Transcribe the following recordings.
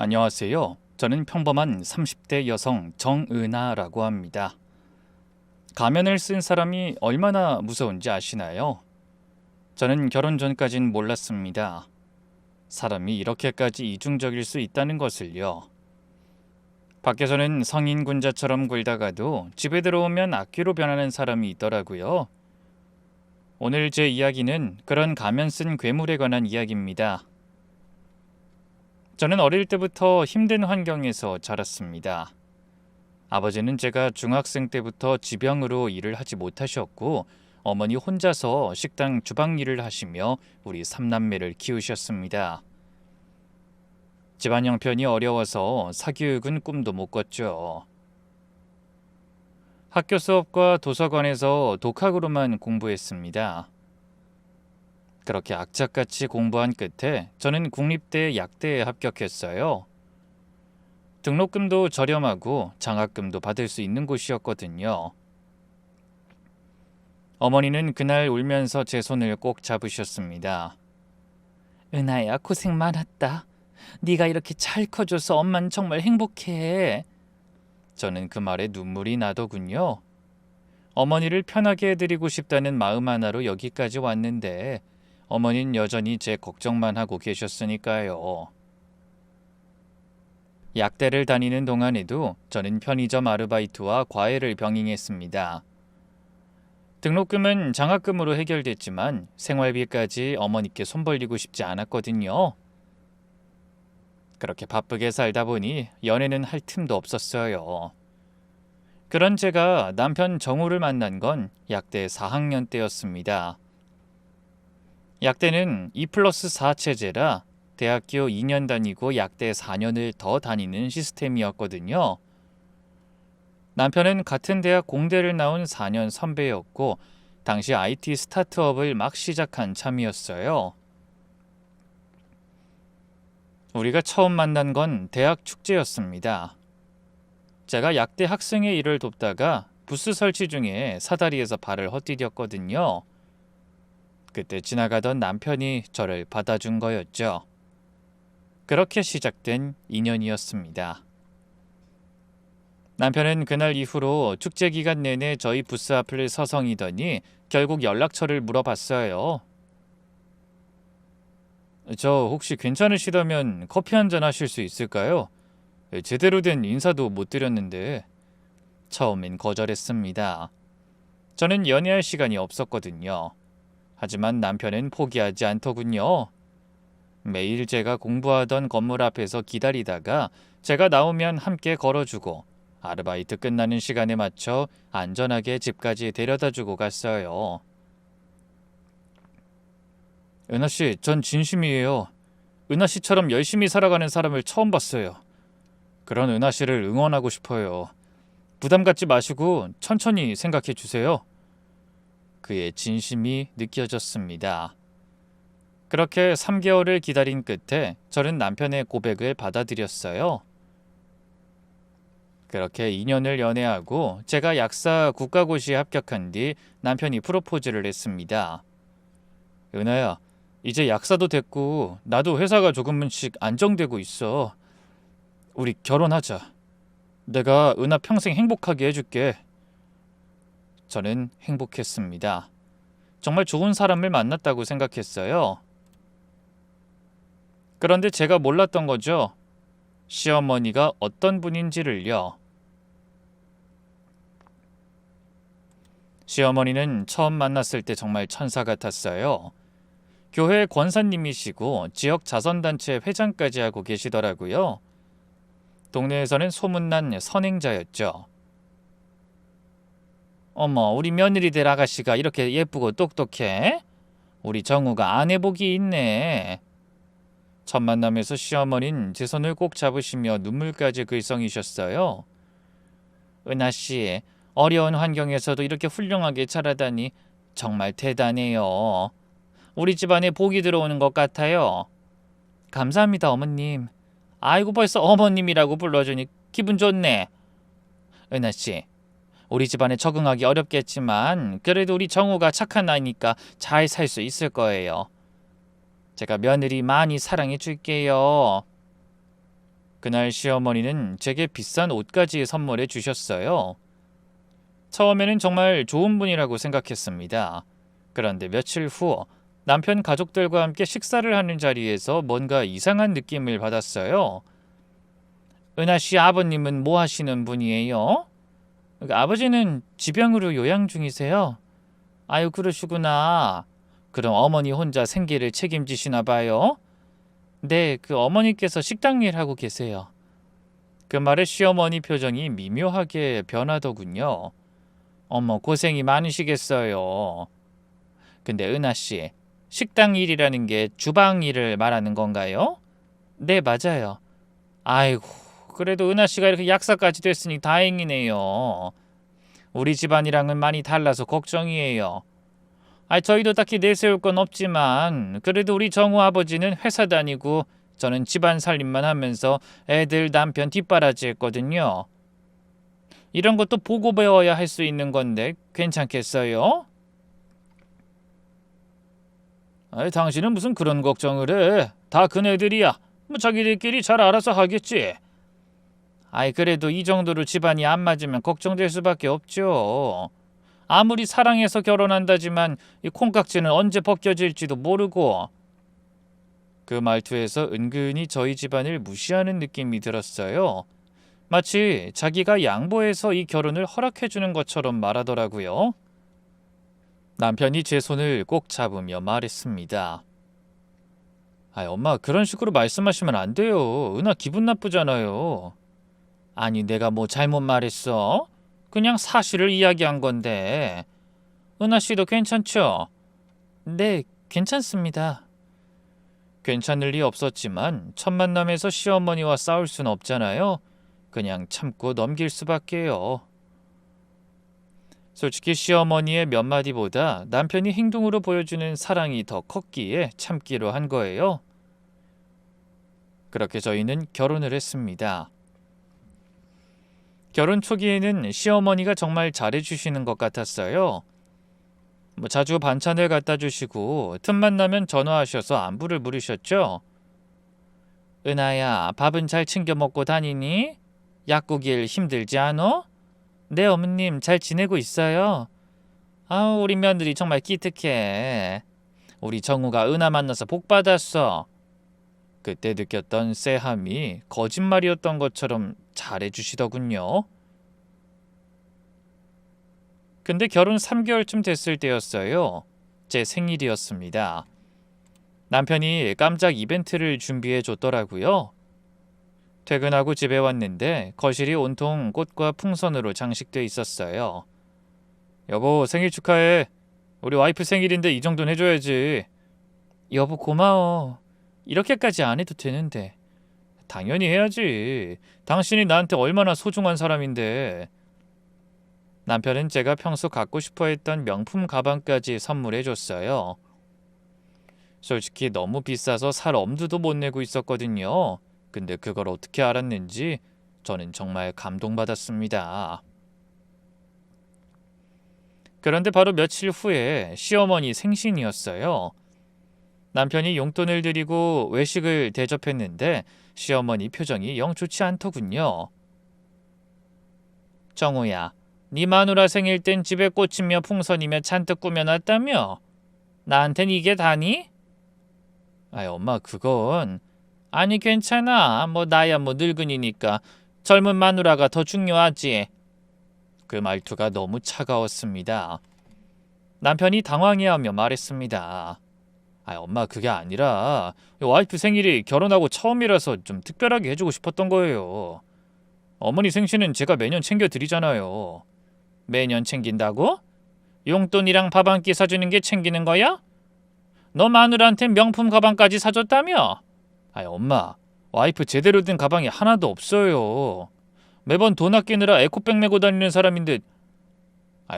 안녕하세요. 저는 평범한 30대 여성 정은하라고 합니다. 가면을 쓴 사람이 얼마나 무서운지 아시나요? 저는 결혼 전까진 몰랐습니다. 사람이 이렇게까지 이중적일 수 있다는 것을요. 밖에서는 성인 군자처럼 굴다가도 집에 들어오면 악귀로 변하는 사람이 있더라고요. 오늘 제 이야기는 그런 가면 쓴 괴물에 관한 이야기입니다. 저는 어릴 때부터 힘든 환경에서 자랐습니다. 아버지는 제가 중학생 때부터 지병으로 일을 하지 못하셨고 어머니 혼자서 식당 주방 일을 하시며 우리 삼남매를 키우셨습니다. 집안 형편이 어려워서 사교육은 꿈도 못 꿨죠. 학교 수업과 도서관에서 독학으로만 공부했습니다. 그렇게 악착같이 공부한 끝에 저는 국립대 약대에 합격했어요. 등록금도 저렴하고 장학금도 받을 수 있는 곳이었거든요. 어머니는 그날 울면서 제 손을 꼭 잡으셨습니다. 은하야, 고생 많았다. 네가 이렇게 잘 커줘서 엄마는 정말 행복해. 저는 그 말에 눈물이 나더군요. 어머니를 편하게 해드리고 싶다는 마음 하나로 여기까지 왔는데 어머니는 여전히 제 걱정만 하고 계셨으니까요. 약대를 다니는 동안에도 저는 편의점 아르바이트와 과외를 병행했습니다. 등록금은 장학금으로 해결됐지만 생활비까지 어머니께 손 벌리고 싶지 않았거든요. 그렇게 바쁘게 살다 보니 연애는 할 틈도 없었어요. 그런 제가 남편 정우를 만난 건 약대 4학년 때였습니다. 약대는 2+4 체제라 대학교 2년 다니고 약대 4년을 더 다니는 시스템이었거든요. 남편은 같은 대학 공대를 나온 4년 선배였고 당시 IT 스타트업을 막 시작한 참이었어요. 우리가 처음 만난 건 대학 축제였습니다. 제가 약대 학생의 일을 돕다가 부스 설치 중에 사다리에서 발을 헛디뎠거든요. 그때 지나가던 남편이 저를 받아준 거였죠. 그렇게 시작된 인연이었습니다. 남편은 그날 이후로 축제 기간 내내 저희 부스 앞을 서성이더니 결국 연락처를 물어봤어요. 저 혹시 괜찮으시다면 커피 한잔 하실 수 있을까요? 제대로 된 인사도 못 드렸는데. 처음엔 거절했습니다. 저는 연애할 시간이 없었거든요. 하지만 남편은 포기하지 않더군요. 매일 제가 공부하던 건물 앞에서 기다리다가 제가 나오면 함께 걸어주고 아르바이트 끝나는 시간에 맞춰 안전하게 집까지 데려다주고 갔어요. 은하씨, 전 진심이에요. 은하씨처럼 열심히 살아가는 사람을 처음 봤어요. 그런 은하씨를 응원하고 싶어요. 부담 갖지 마시고 천천히 생각해 주세요. 그의 진심이 느껴졌습니다. 그렇게 3개월을 기다린 끝에 저는 남편의 고백을 받아들였어요. 그렇게 2년을 연애하고 제가 약사 국가고시에 합격한 뒤 남편이 프로포즈를 했습니다. 은하야, 이제 약사도 됐고 나도 회사가 조금씩 안정되고 있어. 우리 결혼하자. 내가 은하 평생 행복하게 해줄게. 저는 행복했습니다. 정말 좋은 사람을 만났다고 생각했어요. 그런데 제가 몰랐던 거죠. 시어머니가 어떤 분인지를요. 시어머니는 처음 만났을 때 정말 천사 같았어요. 교회 권사님이시고 지역 자선단체 회장까지 하고 계시더라고요. 동네에서는 소문난 선행자였죠. 어머, 우리 며느리 될 아가씨가 이렇게 예쁘고 똑똑해? 우리 정우가 아내 복이 있네. 첫 만남에서 시어머니는 제 손을 꼭 잡으시며 눈물까지 글썽이셨어요. 은하씨, 어려운 환경에서도 이렇게 훌륭하게 자라다니 정말 대단해요. 우리 집안에 복이 들어오는 것 같아요. 감사합니다, 어머님. 아이고, 벌써 어머님이라고 불러주니 기분 좋네. 은하씨, 우리 집안에 적응하기 어렵겠지만 그래도 우리 정우가 착한 아이니까 잘 살 수 있을 거예요. 제가 며느리 많이 사랑해 줄게요. 그날 시어머니는 제게 비싼 옷까지 선물해 주셨어요. 처음에는 정말 좋은 분이라고 생각했습니다. 그런데 며칠 후 남편 가족들과 함께 식사를 하는 자리에서 뭔가 이상한 느낌을 받았어요. 은하 씨 아버님은 뭐 하시는 분이에요? 아버지는 지병으로 요양 중이세요. 아유, 그러시구나. 그럼 어머니 혼자 생계를 책임지시나 봐요? 네, 그 어머니께서 식당 일 하고 계세요. 그 말에 시어머니 표정이 미묘하게 변하더군요. 어머, 고생이 많으시겠어요. 근데 은하 씨, 식당 일이라는 게 주방 일을 말하는 건가요? 네, 맞아요. 아이고, 그래도 은하 씨가 이렇게 약사까지 됐으니 다행이네요. 우리 집안이랑은 많이 달라서 걱정이에요. 저희도 딱히 내세울 건 없지만 그래도 우리 정우 아버지는 회사 다니고 저는 집안 살림만 하면서 애들 남편 뒷바라지 했거든요. 이런 것도 보고 배워야 할 수 있는 건데 괜찮겠어요? 당신은 무슨 그런 걱정을 해? 다 그네들이야. 뭐 자기들끼리 잘 알아서 하겠지. 그래도 이 정도로 집안이 안 맞으면 걱정될 수밖에 없죠. 아무리 사랑해서 결혼한다지만 이 콩깍지는 언제 벗겨질지도 모르고. 그 말투에서 은근히 저희 집안을 무시하는 느낌이 들었어요. 마치 자기가 양보해서 이 결혼을 허락해주는 것처럼 말하더라고요. 남편이 제 손을 꼭 잡으며 말했습니다. 엄마, 그런 식으로 말씀하시면 안 돼요. 은하 기분 나쁘잖아요. 아니, 내가 뭐 잘못 말했어? 그냥 사실을 이야기한 건데. 은하 씨도 괜찮죠? 네, 괜찮습니다. 괜찮을 리 없었지만 첫 만남에서 시어머니와 싸울 순 없잖아요. 그냥 참고 넘길 수밖에요. 솔직히 시어머니의 몇 마디보다 남편이 행동으로 보여주는 사랑이 더 컸기에 참기로 한 거예요. 그렇게 저희는 결혼을 했습니다. 결혼 초기에는 시어머니가 정말 잘해주시는 것 같았어요. 자주 반찬을 갖다 주시고 틈만 나면 전화하셔서 안부를 물으셨죠. 은하야, 밥은 잘 챙겨 먹고 다니니? 약국일 힘들지 않어? 네, 어머님, 잘 지내고 있어요. 우리 며느리 정말 기특해. 우리 정우가 은하 만나서 복 받았어. 그때 느꼈던 쎄함이 거짓말이었던 것처럼 잘해주시더군요. 근데 결혼 3개월쯤 됐을 때였어요. 제 생일이었습니다. 남편이 깜짝 이벤트를 준비해 줬더라고요. 퇴근하고 집에 왔는데 거실이 온통 꽃과 풍선으로 장식돼 있었어요. 여보, 생일 축하해. 우리 와이프 생일인데 이 정도는 해줘야지. 여보, 고마워. 이렇게까지 안 해도 되는데. 당연히 해야지. 당신이 나한테 얼마나 소중한 사람인데. 남편은 제가 평소 갖고 싶어 했던 명품 가방까지 선물해 줬어요. 솔직히 너무 비싸서 살 엄두도 못 내고 있었거든요. 근데 그걸 어떻게 알았는지 저는 정말 감동받았습니다. 그런데 바로 며칠 후에 시어머니 생신이었어요. 남편이 용돈을 드리고 외식을 대접했는데 시어머니 표정이 영 좋지 않더군요. 정우야, 네 마누라 생일 땐 집에 꽃이며 풍선이며 잔뜩 꾸며놨다며? 나한텐 이게 다니? 엄마, 그건... 아니, 괜찮아. 나야 늙은이니까 젊은 마누라가 더 중요하지. 그 말투가 너무 차가웠습니다. 남편이 당황해하며 말했습니다. 엄마, 그게 아니라 와이프 생일이 결혼하고 처음이라서 좀 특별하게 해주고 싶었던 거예요. 어머니 생신은 제가 매년 챙겨드리잖아요. 매년 챙긴다고? 용돈이랑 밥 한 끼 사주는 게 챙기는 거야? 너 마누라한테 명품 가방까지 사줬다며? 엄마, 와이프 제대로 된 가방이 하나도 없어요. 매번 돈 아끼느라 에코백 메고 다니는 사람인데.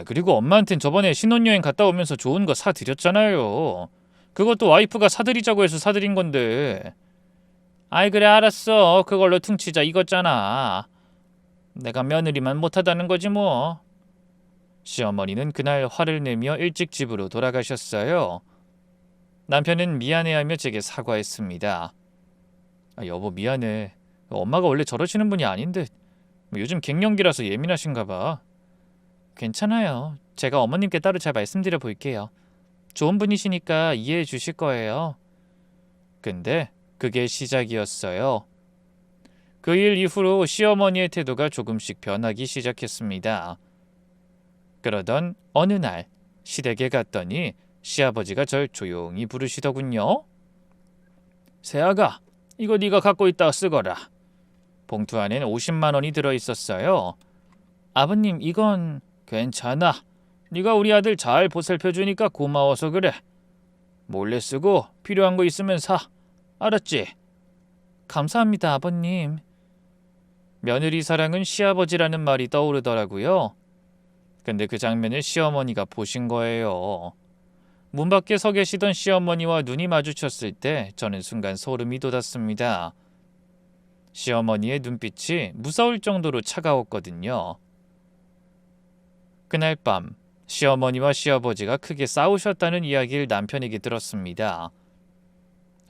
그리고 엄마한텐 저번에 신혼여행 갔다 오면서 좋은 거 사드렸잖아요. 그것도 와이프가 사드리자고 해서 사드린 건데. 그래, 알았어. 그걸로 퉁치자 이거잖아. 내가 며느리만 못하다는 거지 뭐. 시어머니는 그날 화를 내며 일찍 집으로 돌아가셨어요. 남편은 미안해하며 제게 사과했습니다. 여보, 미안해. 엄마가 원래 저러시는 분이 아닌데 요즘 갱년기라서 예민하신가 봐. 괜찮아요. 제가 어머님께 따로 잘 말씀드려 볼게요. 좋은 분이시니까 이해해 주실 거예요. 근데 그게 시작이었어요. 그 일 이후로 시어머니의 태도가 조금씩 변하기 시작했습니다. 그러던 어느 날 시댁에 갔더니 시아버지가 절 조용히 부르시더군요. 새아가, 이거 네가 갖고 있다 쓰거라. 봉투 안엔 50만 원이 들어있었어요. 아버님, 이건 괜찮아. 네가 우리 아들 잘 보살펴주니까 고마워서 그래. 몰래 쓰고 필요한 거 있으면 사. 알았지? 감사합니다, 아버님. 며느리 사랑은 시아버지라는 말이 떠오르더라고요. 근데 그 장면을 시어머니가 보신 거예요. 문 밖에 서 계시던 시어머니와 눈이 마주쳤을 때 저는 순간 소름이 돋았습니다. 시어머니의 눈빛이 무서울 정도로 차가웠거든요. 그날 밤 시어머니와 시아버지가 크게 싸우셨다는 이야기를 남편에게 들었습니다.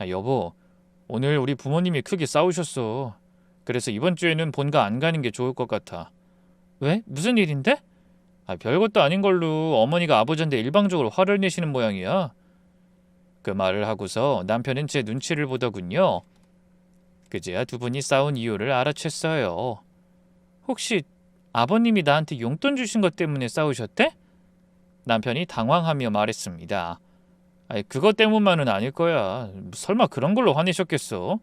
여보, 오늘 우리 부모님이 크게 싸우셨어. 그래서 이번 주에는 본가 안 가는 게 좋을 것 같아. 왜? 무슨 일인데? 별것도 아닌 걸로 어머니가 아버지한테 일방적으로 화를 내시는 모양이야. 그 말을 하고서 남편은 제 눈치를 보더군요. 그제야 두 분이 싸운 이유를 알아챘어요. 혹시 아버님이 나한테 용돈 주신 것 때문에 싸우셨대? 남편이 당황하며 말했습니다. 그것 때문만은 아닐 거야. 설마 그런 걸로 화내셨겠어?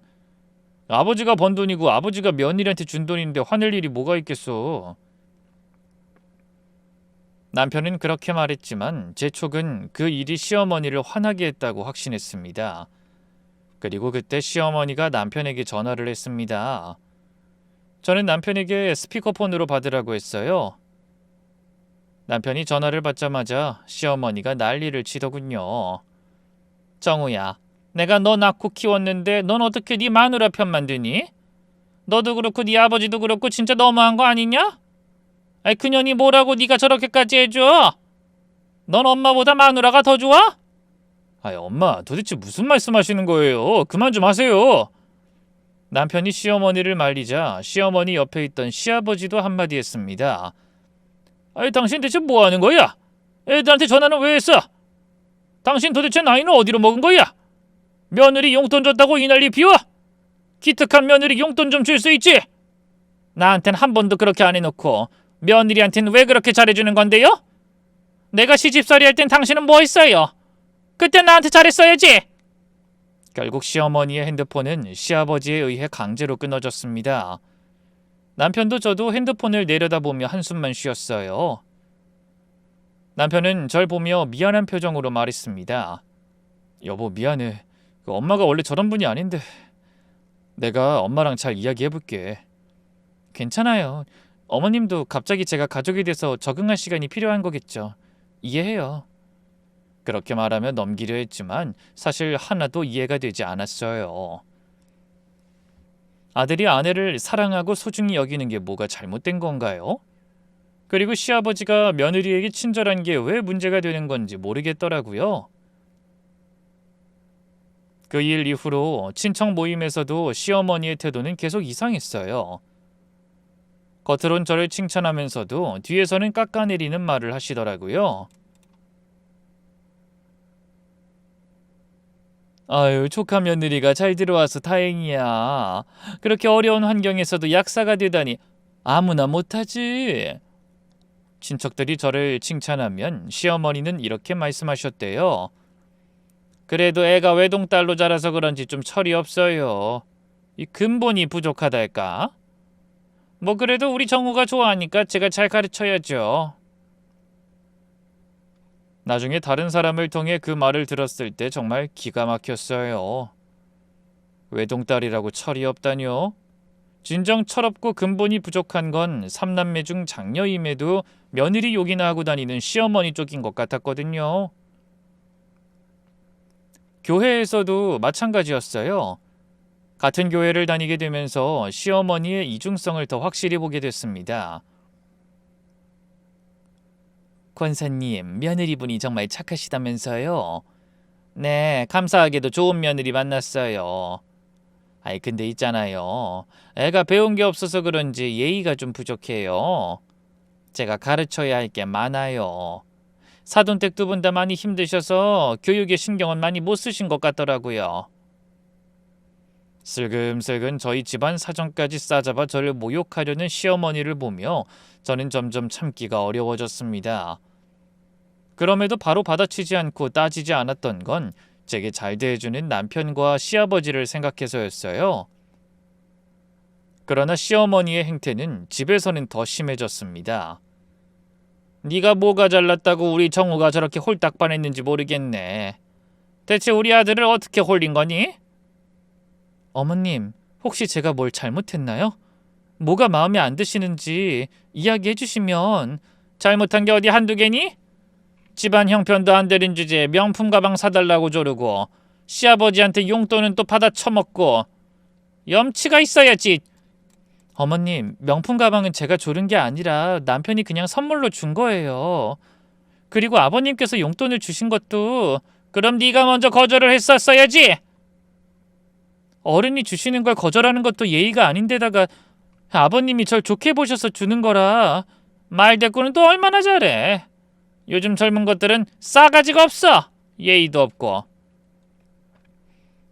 아버지가 번 돈이고 아버지가 며느리한테 준 돈인데 화낼 일이 뭐가 있겠어. 남편은 그렇게 말했지만 제 촉은 그 일이 시어머니를 화나게 했다고 확신했습니다. 그리고 그때 시어머니가 남편에게 전화를 했습니다. 저는 남편에게 스피커폰으로 받으라고 했어요. 남편이 전화를 받자마자 시어머니가 난리를 치더군요. 정우야, 내가 너 낳고 키웠는데 넌 어떻게 네 마누라 편만 드니? 너도 그렇고 네 아버지도 그렇고 진짜 너무한 거 아니냐? 그년이 뭐라고 네가 저렇게까지 해줘? 넌 엄마보다 마누라가 더 좋아? 엄마, 도대체 무슨 말씀하시는 거예요? 그만 좀 하세요. 남편이 시어머니를 말리자 시어머니 옆에 있던 시아버지도 한마디 했습니다. 당신 대체 뭐 하는 거야? 애들한테 전화는 왜 했어? 당신 도대체 나이는 어디로 먹은 거야? 며느리 용돈 줬다고 이 난리 피워? 기특한 며느리 용돈 좀 줄 수 있지? 나한텐 한 번도 그렇게 안 해놓고 며느리한텐 왜 그렇게 잘해주는 건데요? 내가 시집살이 할 땐 당신은 뭐 했어요? 그때 나한테 잘했어야지. 결국 시어머니의 핸드폰은 시아버지에 의해 강제로 끊어졌습니다. 남편도 저도 핸드폰을 내려다보며 한숨만 쉬었어요. 남편은 절 보며 미안한 표정으로 말했습니다. 여보, 미안해. 엄마가 원래 저런 분이 아닌데. 내가 엄마랑 잘 이야기해볼게. 괜찮아요. 어머님도 갑자기 제가 가족이 돼서 적응할 시간이 필요한 거겠죠. 이해해요. 그렇게 말하며 넘기려 했지만 사실 하나도 이해가 되지 않았어요. 아들이 아내를 사랑하고 소중히 여기는 게 뭐가 잘못된 건가요? 그리고 시아버지가 며느리에게 친절한 게 왜 문제가 되는 건지 모르겠더라고요. 그 일 이후로 친척 모임에서도 시어머니의 태도는 계속 이상했어요. 겉으론 저를 칭찬하면서도 뒤에서는 깎아내리는 말을 하시더라고요. 아유, 조카 며느리가 잘 들어와서 다행이야. 그렇게 어려운 환경에서도 약사가 되다니 아무나 못하지. 친척들이 저를 칭찬하면 시어머니는 이렇게 말씀하셨대요. 그래도 애가 외동딸로 자라서 그런지 좀 철이 없어요. 이 근본이 부족하달까? 뭐 그래도 우리 정우가 좋아하니까 제가 잘 가르쳐야죠. 나중에 다른 사람을 통해 그 말을 들었을 때 정말 기가 막혔어요. 외동딸이라고 철이 없다뇨? 진정 철없고 근본이 부족한 건 삼남매 중 장녀임에도 며느리 욕이나 하고 다니는 시어머니 쪽인 것 같았거든요. 교회에서도 마찬가지였어요. 같은 교회를 다니게 되면서 시어머니의 이중성을 더 확실히 보게 됐습니다. 권사님, 며느리분이 정말 착하시다면서요? 네, 감사하게도 좋은 며느리 만났어요. 아이 근데 있잖아요. 애가 배운 게 없어서 그런지 예의가 좀 부족해요. 제가 가르쳐야 할 게 많아요. 사돈댁 두 분 다 많이 힘드셔서 교육에 신경은 많이 못 쓰신 것 같더라고요. 슬금슬금 저희 집안 사정까지 싸잡아 저를 모욕하려는 시어머니를 보며 저는 점점 참기가 어려워졌습니다. 그럼에도 바로 받아치지 않고 따지지 않았던 건 제게 잘 대해주는 남편과 시아버지를 생각해서였어요. 그러나 시어머니의 행태는 집에서는 더 심해졌습니다. 네가 뭐가 잘났다고 우리 정우가 저렇게 홀딱 반했는지 모르겠네. 대체 우리 아들을 어떻게 홀린 거니? 어머님, 혹시 제가 뭘 잘못했나요? 뭐가 마음에 안 드시는지 이야기해 주시면. 잘못한 게 어디 한두 개니? 집안 형편도 안 되는 주제에 명품 가방 사달라고 조르고 시아버지한테 용돈은 또 받아 처먹고 염치가 있어야지. 어머님, 명품 가방은 제가 조른 게 아니라 남편이 그냥 선물로 준 거예요. 그리고 아버님께서 용돈을 주신 것도 그럼 네가 먼저 거절을 했었어야지. 어른이 주시는 걸 거절하는 것도 예의가 아닌데다가 아버님이 절 좋게 보셔서 주는 거라 말대꾸는 또 얼마나 잘해. 요즘 젊은 것들은 싸가지가 없어. 예의도 없고.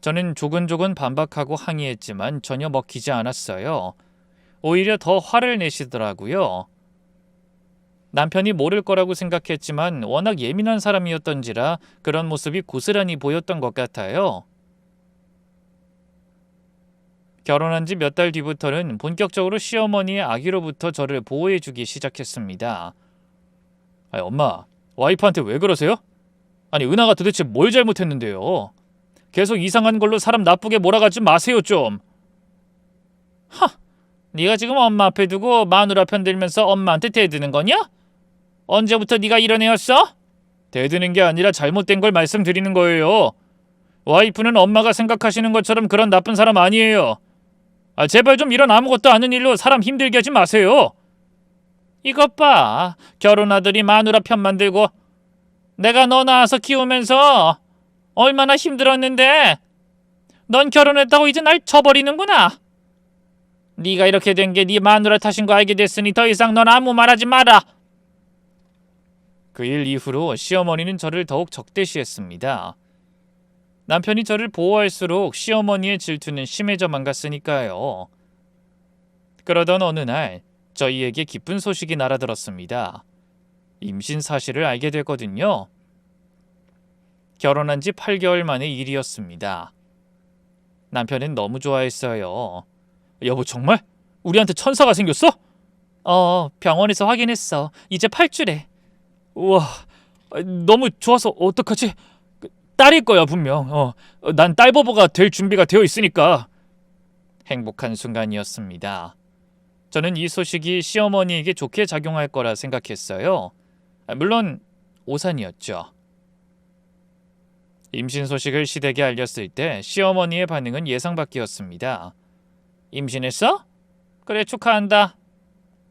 저는 조근조근 반박하고 항의했지만 전혀 먹히지 않았어요. 오히려 더 화를 내시더라고요. 남편이 모를 거라고 생각했지만 워낙 예민한 사람이었던지라 그런 모습이 고스란히 보였던 것 같아요. 결혼한 지 몇 달 뒤부터는 본격적으로 시어머니의 아기로부터 저를 보호해주기 시작했습니다. 아니, 엄마, 와이프한테 왜 그러세요? 아니, 은하가 도대체 뭘 잘못했는데요? 계속 이상한 걸로 사람 나쁘게 몰아가지 마세요 좀. 하, 네가 지금 엄마 앞에 두고 마누라 편들면서 엄마한테 대드는 거냐? 언제부터 네가 이런 애였어? 대드는 게 아니라 잘못된 걸 말씀드리는 거예요. 와이프는 엄마가 생각하시는 것처럼 그런 나쁜 사람 아니에요. 제발 좀 이런 아무것도 아닌 일로 사람 힘들게 하지 마세요. 이것 봐. 결혼 아들이 마누라 편만 들고. 내가 너 낳아서 키우면서 얼마나 힘들었는데 넌 결혼했다고 이제 날 쳐버리는구나. 네가 이렇게 된 게 네 마누라 탓인 거 알게 됐으니 더 이상 넌 아무 말하지 마라. 그 일 이후로 시어머니는 저를 더욱 적대시했습니다. 남편이 저를 보호할수록 시어머니의 질투는 심해져만 갔으니까요. 그러던 어느 날 저희에게 기쁜 소식이 날아들었습니다. 임신 사실을 알게 됐거든요. 결혼한 지 8개월 만의 일이었습니다. 남편은 너무 좋아했어요. 여보 정말? 우리한테 천사가 생겼어? 병원에서 확인했어. 이제 8주래. 우와, 너무 좋아서 어떡하지? 딸일 거야 분명. 난 딸버버가 될 준비가 되어 있으니까. 행복한 순간이었습니다. 저는 이 소식이 시어머니에게 좋게 작용할 거라 생각했어요. 물론 오산이었죠. 임신 소식을 시댁에 알렸을 때 시어머니의 반응은 예상 밖이었습니다. 임신했어? 그래 축하한다.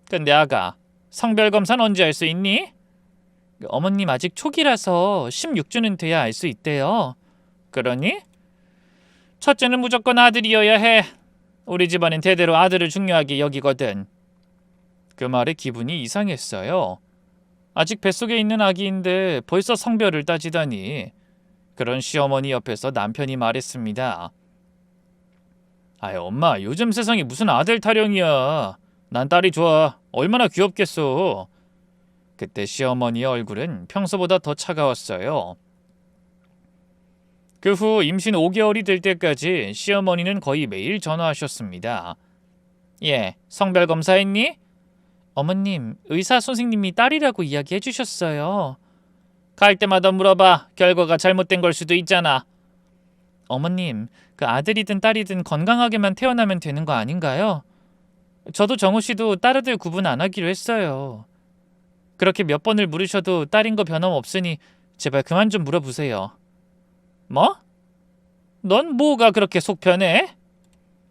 근데 아가, 성별 검사는 언제 할 수 있니? 어머님 아직 초기라서 16주는 돼야 알 수 있대요. 그러니? 첫째는 무조건 아들이어야 해. 우리 집안은 대대로 아들을 중요하게 여기거든. 그 말에 기분이 이상했어요. 아직 뱃속에 있는 아기인데 벌써 성별을 따지다니. 그런 시어머니 옆에서 남편이 말했습니다. 아유 엄마, 요즘 세상이 무슨 아들 타령이야. 난 딸이 좋아. 얼마나 귀엽겠어. 그때 시어머니의 얼굴은 평소보다 더 차가웠어요. 그 후 임신 5개월이 될 때까지 시어머니는 거의 매일 전화하셨습니다. 예, 성별 검사했니? 어머님, 의사 선생님이 딸이라고 이야기해 주셨어요. 갈 때마다 물어봐. 결과가 잘못된 걸 수도 있잖아. 어머님, 그 아들이든 딸이든 건강하게만 태어나면 되는 거 아닌가요? 저도 정우 씨도 딸아들 구분 안 하기로 했어요. 그렇게 몇 번을 물으셔도 딸인 거 변함없으니 제발 그만 좀 물어보세요. 뭐? 넌 뭐가 그렇게 속 편해?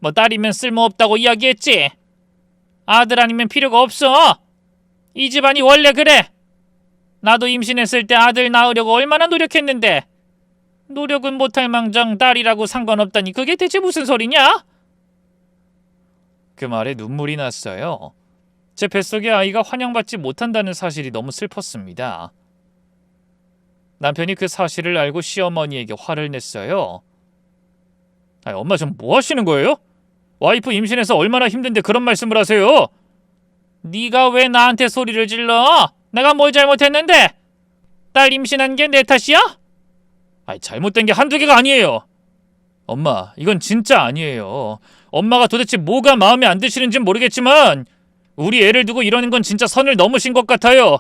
뭐 딸이면 쓸모없다고 이야기했지? 아들 아니면 필요가 없어. 이 집안이 원래 그래. 나도 임신했을 때 아들 낳으려고 얼마나 노력했는데. 노력은 못할 망정 딸이라고 상관없다니 그게 대체 무슨 소리냐? 그 말에 눈물이 났어요. 제 뱃속의 아이가 환영받지 못한다는 사실이 너무 슬펐습니다. 남편이 그 사실을 알고 시어머니에게 화를 냈어요. 아니, 엄마 좀 뭐 하시는 거예요? 와이프 임신해서 얼마나 힘든데 그런 말씀을 하세요? 네가 왜 나한테 소리를 질러? 내가 뭘 잘못했는데? 딸 임신한 게 내 탓이야? 아니, 잘못된 게 한두 개가 아니에요. 엄마, 이건 진짜 아니에요. 엄마가 도대체 뭐가 마음에 안 드시는진 모르겠지만 우리 애를 두고 이러는 건 진짜 선을 넘으신 것 같아요.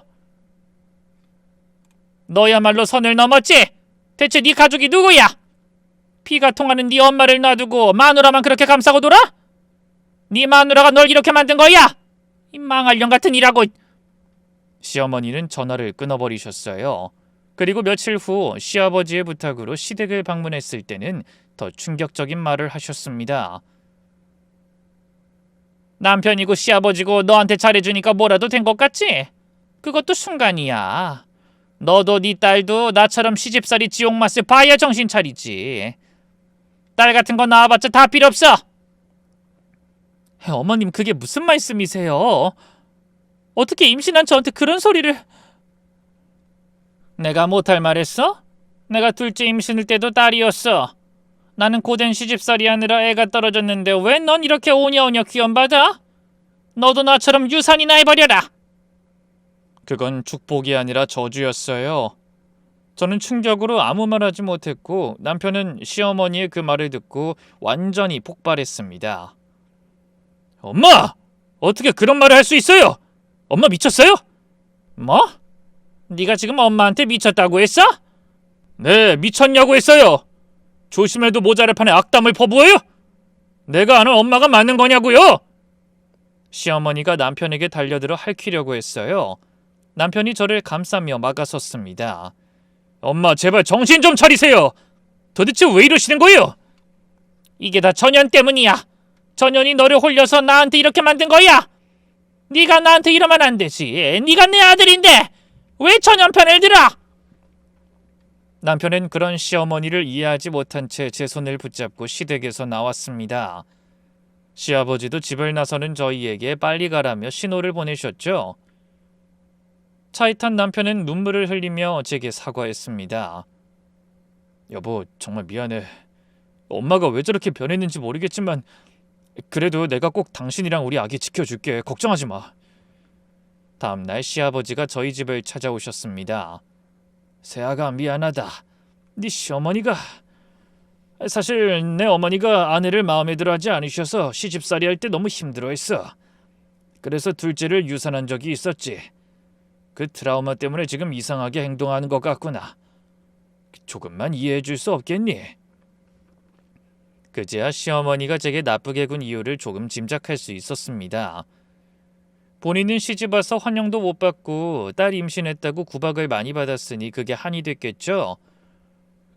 너야말로 선을 넘었지? 대체 네 가족이 누구야? 피가 통하는 네 엄마를 놔두고 마누라만 그렇게 감싸고 돌아? 네 마누라가 널 이렇게 만든 거야? 이 망할 년 같은 일하고. 시어머니는 전화를 끊어버리셨어요. 그리고 며칠 후 시아버지의 부탁으로 시댁을 방문했을 때는 더 충격적인 말을 하셨습니다. 남편이고 시아버지고 너한테 잘해주니까 뭐라도 된 것 같지? 그것도 순간이야. 너도 네 딸도 나처럼 시집살이 지옥 맛을 봐야 정신 차리지. 딸 같은 거 낳아봤자 다 필요 없어. 어머님, 그게 무슨 말씀이세요? 어떻게 임신한 저한테 그런 소리를... 내가 못할 말했어? 내가 둘째 임신일 때도 딸이었어. 나는 고된 시집살이 하느라 애가 떨어졌는데 왜 넌 이렇게 오냐오냐 귀염받아? 너도 나처럼 유산이나 해버려라. 그건 축복이 아니라 저주였어요. 저는 충격으로 아무 말 하지 못했고 남편은 시어머니의 그 말을 듣고 완전히 폭발했습니다. 엄마! 어떻게 그런 말을 할 수 있어요? 엄마 미쳤어요? 뭐? 네가 지금 엄마한테 미쳤다고 했어? 네, 미쳤냐고 했어요. 조심해도 모자랄 판에 악담을 퍼부어요? 내가 아는 엄마가 맞는 거냐고요? 시어머니가 남편에게 달려들어 할퀴려고 했어요. 남편이 저를 감싸며 막아섰습니다. 엄마, 제발 정신 좀 차리세요. 도대체 왜 이러시는 거예요? 이게 다 전현 때문이야. 전현이 너를 홀려서 나한테 이렇게 만든 거야. 네가 나한테 이러면 안 되지. 네가 내 아들인데 왜 전현 편을 들어? 남편은 그런 시어머니를 이해하지 못한 채 제 손을 붙잡고 시댁에서 나왔습니다. 시아버지도 집을 나서는 저희에게 빨리 가라며 신호를 보내셨죠. 차에 탄 남편은 눈물을 흘리며 제게 사과했습니다. 여보, 정말 미안해. 엄마가 왜 저렇게 변했는지 모르겠지만 그래도 내가 꼭 당신이랑 우리 아기 지켜줄게. 걱정하지 마. 다음 날 시아버지가 저희 집을 찾아오셨습니다. 세아가 미안하다. 네 시어머니가... 사실 내 어머니가 아내를 마음에 들어하지 않으셔서 시집살이 할 때 너무 힘들어했어. 그래서 둘째를 유산한 적이 있었지. 그 트라우마 때문에 지금 이상하게 행동하는 것 같구나. 조금만 이해해 줄 수 없겠니? 그제야 시어머니가 제게 나쁘게 군 이유를 조금 짐작할 수 있었습니다. 본인은 시집 와서 환영도 못 받고 딸 임신했다고 구박을 많이 받았으니 그게 한이 됐겠죠.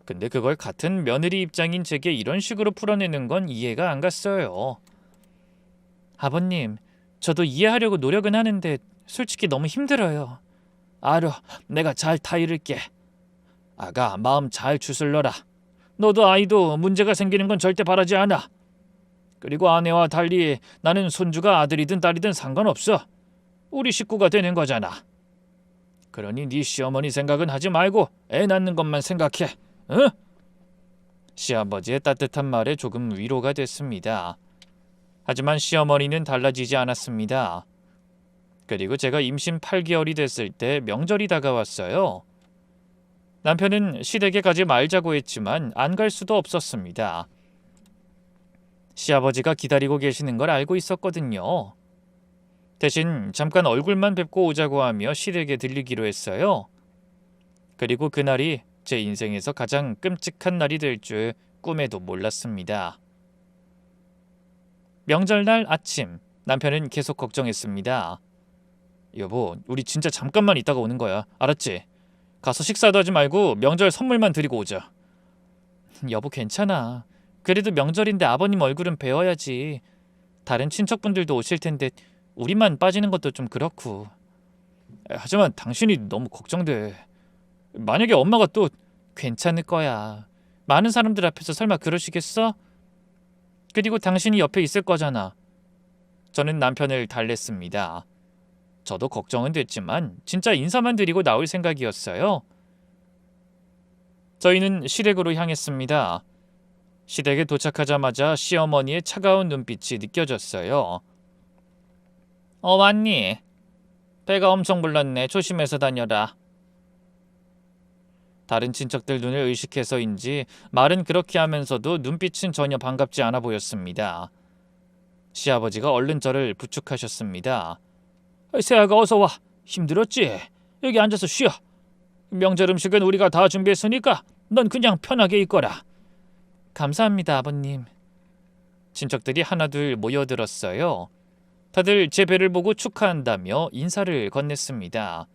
근데 그걸 같은 며느리 입장인 제게 이런 식으로 풀어내는 건 이해가 안 갔어요. 아버님, 저도 이해하려고 노력은 하는데 솔직히 너무 힘들어요. 알아, 내가 잘 타이를게. 아가, 마음 잘 추슬러라. 너도 아이도 문제가 생기는 건 절대 바라지 않아. 그리고 아내와 달리 나는 손주가 아들이든 딸이든 상관없어. 우리 식구가 되는 거잖아. 그러니 네 시어머니 생각은 하지 말고 애 낳는 것만 생각해. 응? 시아버지의 따뜻한 말에 조금 위로가 됐습니다. 하지만 시어머니는 달라지지 않았습니다. 그리고 제가 임신 8개월이 됐을 때 명절이 다가왔어요. 남편은 시댁에 가지 말자고 했지만 안 갈 수도 없었습니다. 시아버지가 기다리고 계시는 걸 알고 있었거든요. 대신 잠깐 얼굴만 뵙고 오자고 하며 시댁에 들리기로 했어요. 그리고 그날이 제 인생에서 가장 끔찍한 날이 될 줄 꿈에도 몰랐습니다. 명절날 아침, 남편은 계속 걱정했습니다. 여보, 우리 진짜 잠깐만 있다가 오는 거야. 알았지? 가서 식사도 하지 말고 명절 선물만 드리고 오자. 여보, 괜찮아. 그래도 명절인데 아버님 얼굴은 배워야지. 다른 친척분들도 오실 텐데 우리만 빠지는 것도 좀 그렇고. 하지만 당신이 너무 걱정돼. 만약에 엄마가 또... 괜찮을 거야. 많은 사람들 앞에서 설마 그러시겠어? 그리고 당신이 옆에 있을 거잖아. 저는 남편을 달랬습니다. 저도 걱정은 됐지만 진짜 인사만 드리고 나올 생각이었어요. 저희는 시댁으로 향했습니다. 시댁에 도착하자마자 시어머니의 차가운 눈빛이 느껴졌어요. 왔니? 배가 엄청 불렀네. 조심해서 다녀라. 다른 친척들 눈을 의식해서인지 말은 그렇게 하면서도 눈빛은 전혀 반갑지 않아 보였습니다. 시아버지가 얼른 저를 부축하셨습니다. 세아가 어서 와. 힘들었지? 여기 앉아서 쉬어. 명절 음식은 우리가 다 준비했으니까 넌 그냥 편하게 있거라. 감사합니다, 아버님. 친척들이 하나둘 모여들었어요. 다들 제 배를 보고 축하한다며 인사를 건넸습니다.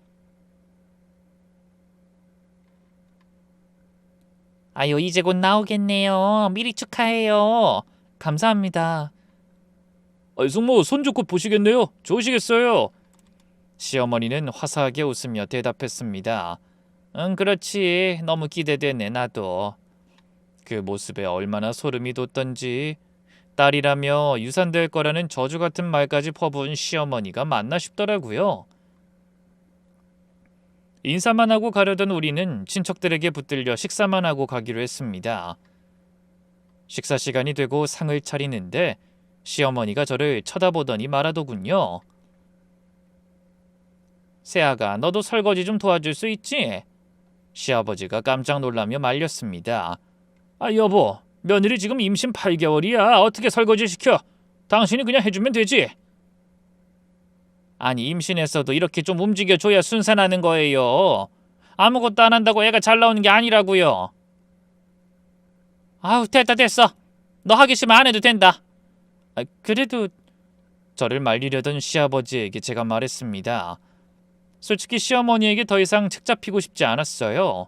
아유, 이제 곧 나오겠네요. 미리 축하해요. 감사합니다. 성모 손주 곧 보시겠네요. 좋으시겠어요? 시어머니는 화사하게 웃으며 대답했습니다. 응, 그렇지. 너무 기대되네, 나도. 그 모습에 얼마나 소름이 돋던지. 딸이라며 유산될 거라는 저주 같은 말까지 퍼부은 시어머니가 맞나 싶더라고요. 인사만 하고 가려던 우리는 친척들에게 붙들려 식사만 하고 가기로 했습니다. 식사 시간이 되고 상을 차리는데 시어머니가 저를 쳐다보더니 말하더군요. 세아가 너도 설거지 좀 도와줄 수 있지? 시아버지가 깜짝 놀라며 말렸습니다. 여보, 며느리 지금 임신 8개월이야. 어떻게 설거지 시켜? 당신이 그냥 해주면 되지. 아니, 임신했어도 이렇게 좀 움직여줘야 순산하는 거예요. 아무것도 안 한다고 애가 잘 나오는 게 아니라고요. 아우, 됐어. 너 하기 싫으면 안 해도 된다. 그래도... 저를 말리려던 시아버지에게 제가 말했습니다. 솔직히 시어머니에게 더 이상 책 잡히고 싶지 않았어요.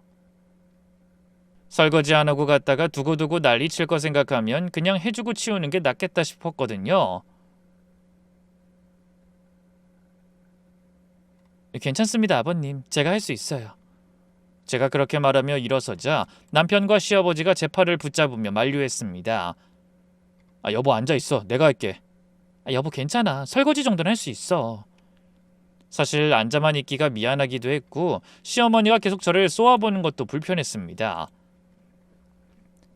설거지 안 하고 갔다가 두고두고 난리 칠 거 생각하면 그냥 해주고 치우는 게 낫겠다 싶었거든요. 괜찮습니다, 아버님. 제가 할 수 있어요. 제가 그렇게 말하며 일어서자 남편과 시아버지가 제 팔을 붙잡으며 만류했습니다. 여보 앉아있어. 내가 할게. 여보 괜찮아. 설거지 정도는 할 수 있어. 사실 앉아만 있기가 미안하기도 했고 시어머니가 계속 저를 쏘아보는 것도 불편했습니다.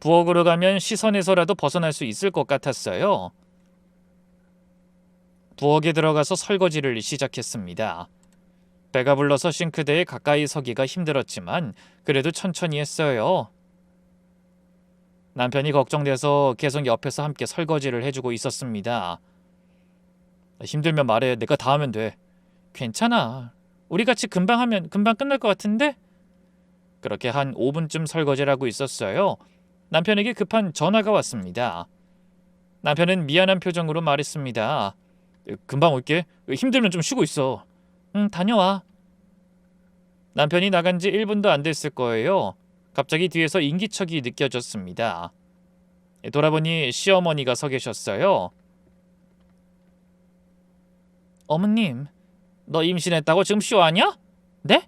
부엌으로 가면 시선에서라도 벗어날 수 있을 것 같았어요. 부엌에 들어가서 설거지를 시작했습니다. 배가 불러서 싱크대에 가까이 서기가 힘들었지만 그래도 천천히 했어요. 남편이 걱정돼서 계속 옆에서 함께 설거지를 해주고 있었습니다. 힘들면 말해. 내가 다 하면 돼. 괜찮아. 우리 같이 금방 하면 금방 끝날 것 같은데? 그렇게 한 5분쯤 설거지를 하고 있었어요. 남편에게 급한 전화가 왔습니다. 남편은 미안한 표정으로 말했습니다. 금방 올게. 힘들면 좀 쉬고 있어. 응, 다녀와. 남편이 나간 지 1분도 안 됐을 거예요. 갑자기 뒤에서 인기척이 느껴졌습니다. 돌아보니 시어머니가 서 계셨어요. 어머님, 너 임신했다고 지금 쇼하냐? 네?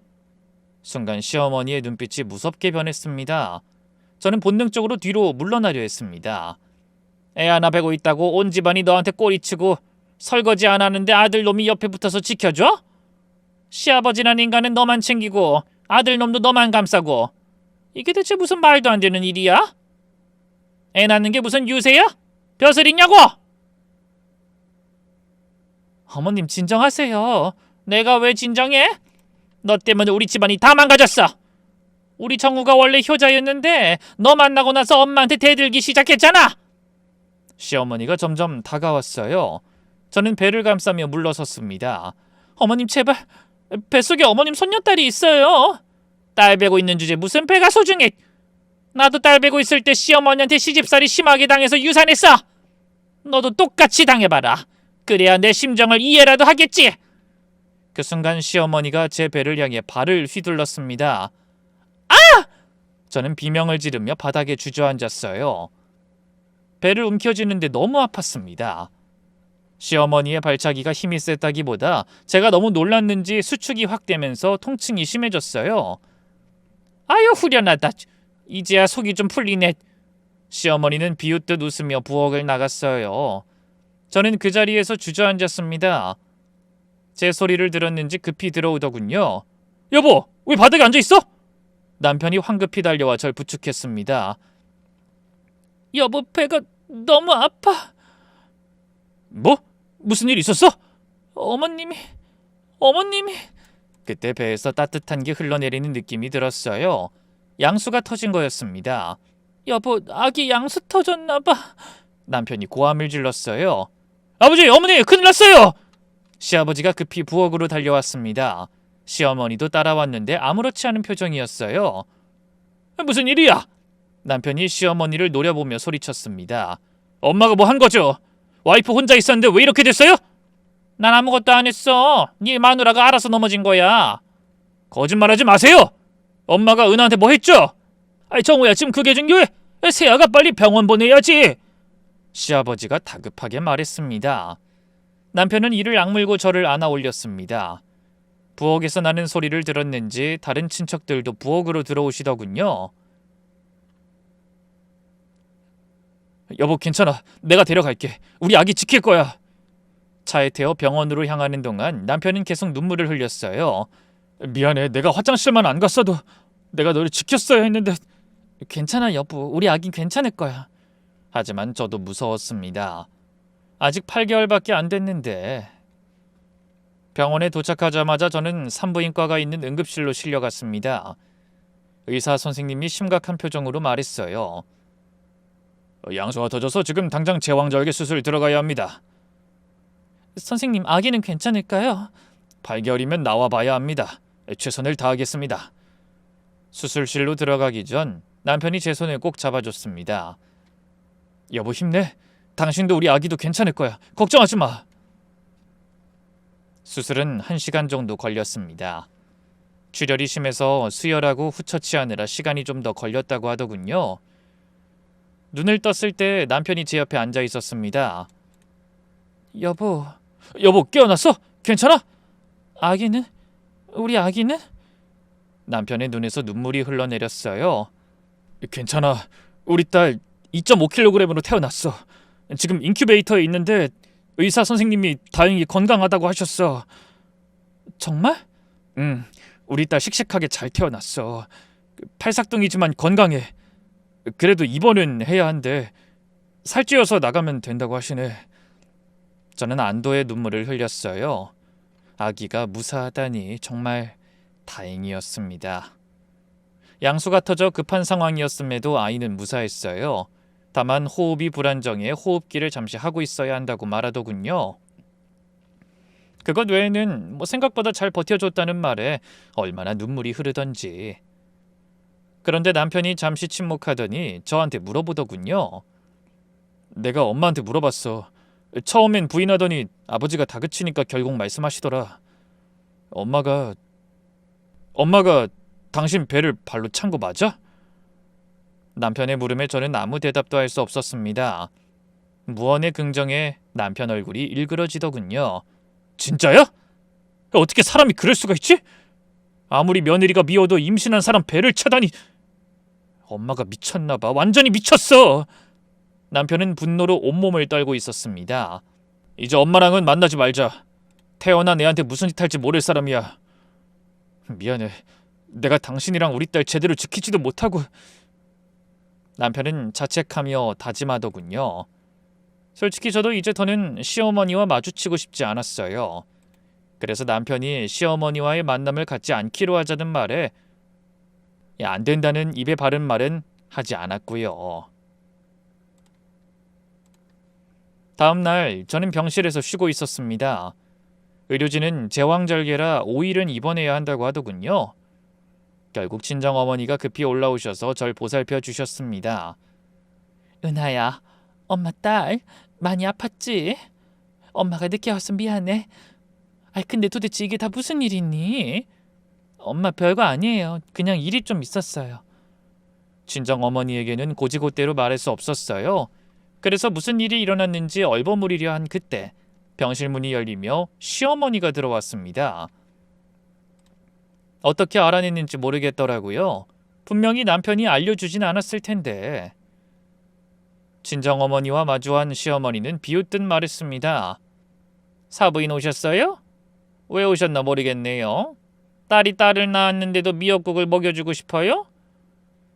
순간 시어머니의 눈빛이 무섭게 변했습니다. 저는 본능적으로 뒤로 물러나려 했습니다. 애 하나 베고 있다고 온 집안이 너한테 꼬리치고 설거지 안 하는데 아들놈이 옆에 붙어서 지켜줘? 시아버지란 인간은 너만 챙기고 아들놈도 너만 감싸고 이게 대체 무슨 말도 안 되는 일이야? 애 낳는 게 무슨 유세야? 벼슬 있냐고? 어머님 진정하세요. 내가 왜 진정해? 너 때문에 우리 집안이 다 망가졌어. 우리 정우가 원래 효자였는데 너 만나고 나서 엄마한테 대들기 시작했잖아. 시어머니가 점점 다가왔어요. 저는 배를 감싸며 물러섰습니다. 어머님 제발. 뱃속에 어머님 손녀딸이 있어요. 딸 베고 있는 주제 무슨 배가 소중해. 나도 딸 베고 있을 때 시어머니한테 시집살이 심하게 당해서 유산했어. 너도 똑같이 당해봐라. 그래야 내 심정을 이해라도 하겠지. 그 순간 시어머니가 제 배를 향해 발을 휘둘렀습니다. 아! 저는 비명을 지르며 바닥에 주저앉았어요. 배를 움켜쥐는데 너무 아팠습니다. 시어머니의 발차기가 힘이 셌다기보다 제가 너무 놀랐는지 수축이 확 되면서 통증이 심해졌어요. 아유 후련하다. 이제야 속이 좀 풀리네. 시어머니는 비웃듯 웃으며 부엌을 나갔어요. 저는 그 자리에서 주저앉았습니다. 제 소리를 들었는지 급히 들어오더군요. 여보, 왜 바닥에 앉아있어? 남편이 황급히 달려와 절 부축했습니다. 여보, 배가 너무 아파. 뭐? 무슨 일 있었어? 어머님이... 그때 배에서 따뜻한 게 흘러내리는 느낌이 들었어요. 양수가 터진 거였습니다. 여보, 아기 양수 터졌나 봐. 남편이 고함을 질렀어요. 아버지, 어머니, 큰일 났어요! 시아버지가 급히 부엌으로 달려왔습니다. 시어머니도 따라왔는데 아무렇지 않은 표정이었어요. 무슨 일이야? 남편이 시어머니를 노려보며 소리쳤습니다. 엄마가 뭐 한 거죠? 와이프 혼자 있었는데 왜 이렇게 됐어요? 난 아무것도 안 했어. 네 마누라가 알아서 넘어진 거야. 거짓말하지 마세요. 엄마가 은하한테 뭐 했죠? 아이, 정우야, 지금 그게 중요해? 세아가 빨리 병원 보내야지. 시아버지가 다급하게 말했습니다. 남편은 이를 악물고 저를 안아 올렸습니다. 부엌에서 나는 소리를 들었는지 다른 친척들도 부엌으로 들어오시더군요. 여보, 괜찮아. 내가 데려갈게. 우리 아기 지킬 거야. 차에 태워 병원으로 향하는 동안 남편은 계속 눈물을 흘렸어요. 미안해. 내가 화장실만 안 갔어도 내가 너를 지켰어야 했는데. 괜찮아, 여보. 우리 아긴 괜찮을 거야. 하지만 저도 무서웠습니다. 아직 8개월밖에 안 됐는데. 병원에 도착하자마자 저는 산부인과가 있는 응급실로 실려갔습니다. 의사 선생님이 심각한 표정으로 말했어요. 양수가 터져서 지금 당장 제왕절개 수술 들어가야 합니다. 선생님, 아기는 괜찮을까요? 8개월이면 나와봐야 합니다. 최선을 다하겠습니다. 수술실로 들어가기 전 남편이 제 손을 꼭 잡아줬습니다. 여보, 힘내. 당신도 우리 아기도 괜찮을 거야. 걱정하지 마. 수술은 1시간 정도 걸렸습니다. 출혈이 심해서 수혈하고 후처치하느라 시간이 좀 더 걸렸다고 하더군요. 눈을 떴을 때 남편이 제 옆에 앉아 있었습니다. 여보, 깨어났어? 괜찮아? 아기는? 우리 아기는? 남편의 눈에서 눈물이 흘러내렸어요. 괜찮아. 우리 딸 2.5kg으로 태어났어. 지금 인큐베이터에 있는데 의사 선생님이 다행히 건강하다고 하셨어. 정말? 우리 딸 씩씩하게 잘 태어났어. 팔삭둥이지만 건강해. 그래도 입원은 해야 한대. 살찌어서 나가면 된다고 하시네. 저는 안도의 눈물을 흘렸어요. 아기가 무사하다니 정말 다행이었습니다. 양수가 터져 급한 상황이었음에도 아이는 무사했어요. 다만 호흡이 불안정해 호흡기를 잠시 하고 있어야 한다고 말하더군요. 그것 외에는 생각보다 잘 버텨줬다는 말에 얼마나 눈물이 흐르던지. 그런데 남편이 잠시 침묵하더니 저한테 물어보더군요. 내가 엄마한테 물어봤어. 처음엔 부인하더니 아버지가 다그치니까 결국 말씀하시더라. 엄마가 당신 배를 발로 찬 거 맞아? 남편의 물음에 저는 아무 대답도 할 수 없었습니다. 무언의 긍정에 남편 얼굴이 일그러지더군요. 진짜야? 어떻게 사람이 그럴 수가 있지? 아무리 며느리가 미워도 임신한 사람 배를 차다니. 엄마가 미쳤나 봐. 완전히 미쳤어. 남편은 분노로 온몸을 떨고 있었습니다. 이제 엄마랑은 만나지 말자. 태어난 애한테 무슨 짓 할지 모를 사람이야. 미안해. 내가 당신이랑 우리 딸 제대로 지키지도 못하고. 남편은 자책하며 다짐하더군요. 솔직히 저도 이제 더는 시어머니와 마주치고 싶지 않았어요. 그래서 남편이 시어머니와의 만남을 갖지 않기로 하자는 말에 안 된다는 입에 바른 말은 하지 않았고요. 다음 날 저는 병실에서 쉬고 있었습니다. 의료진은 제왕절개라 5일은 입원해야 한다고 하더군요. 결국 친정어머니가 급히 올라오셔서 절 보살펴 주셨습니다. 은하야, 엄마 딸 많이 아팠지? 엄마가 늦게 와서 미안해. 근데 도대체 이게 다 무슨 일이니? 엄마 별거 아니에요. 그냥 일이 좀 있었어요. 친정어머니에게는 고지고대로 말할 수 없었어요. 그래서 무슨 일이 일어났는지 얼버무리려 한 그때 병실 문이 열리며 시어머니가 들어왔습니다. 어떻게 알아냈는지 모르겠더라고요. 분명히 남편이 알려주진 않았을 텐데. 친정어머니와 마주한 시어머니는 비웃듯 말했습니다. 사부인 오셨어요? 왜 오셨나 모르겠네요. 딸이 딸을 낳았는데도 미역국을 먹여주고 싶어요?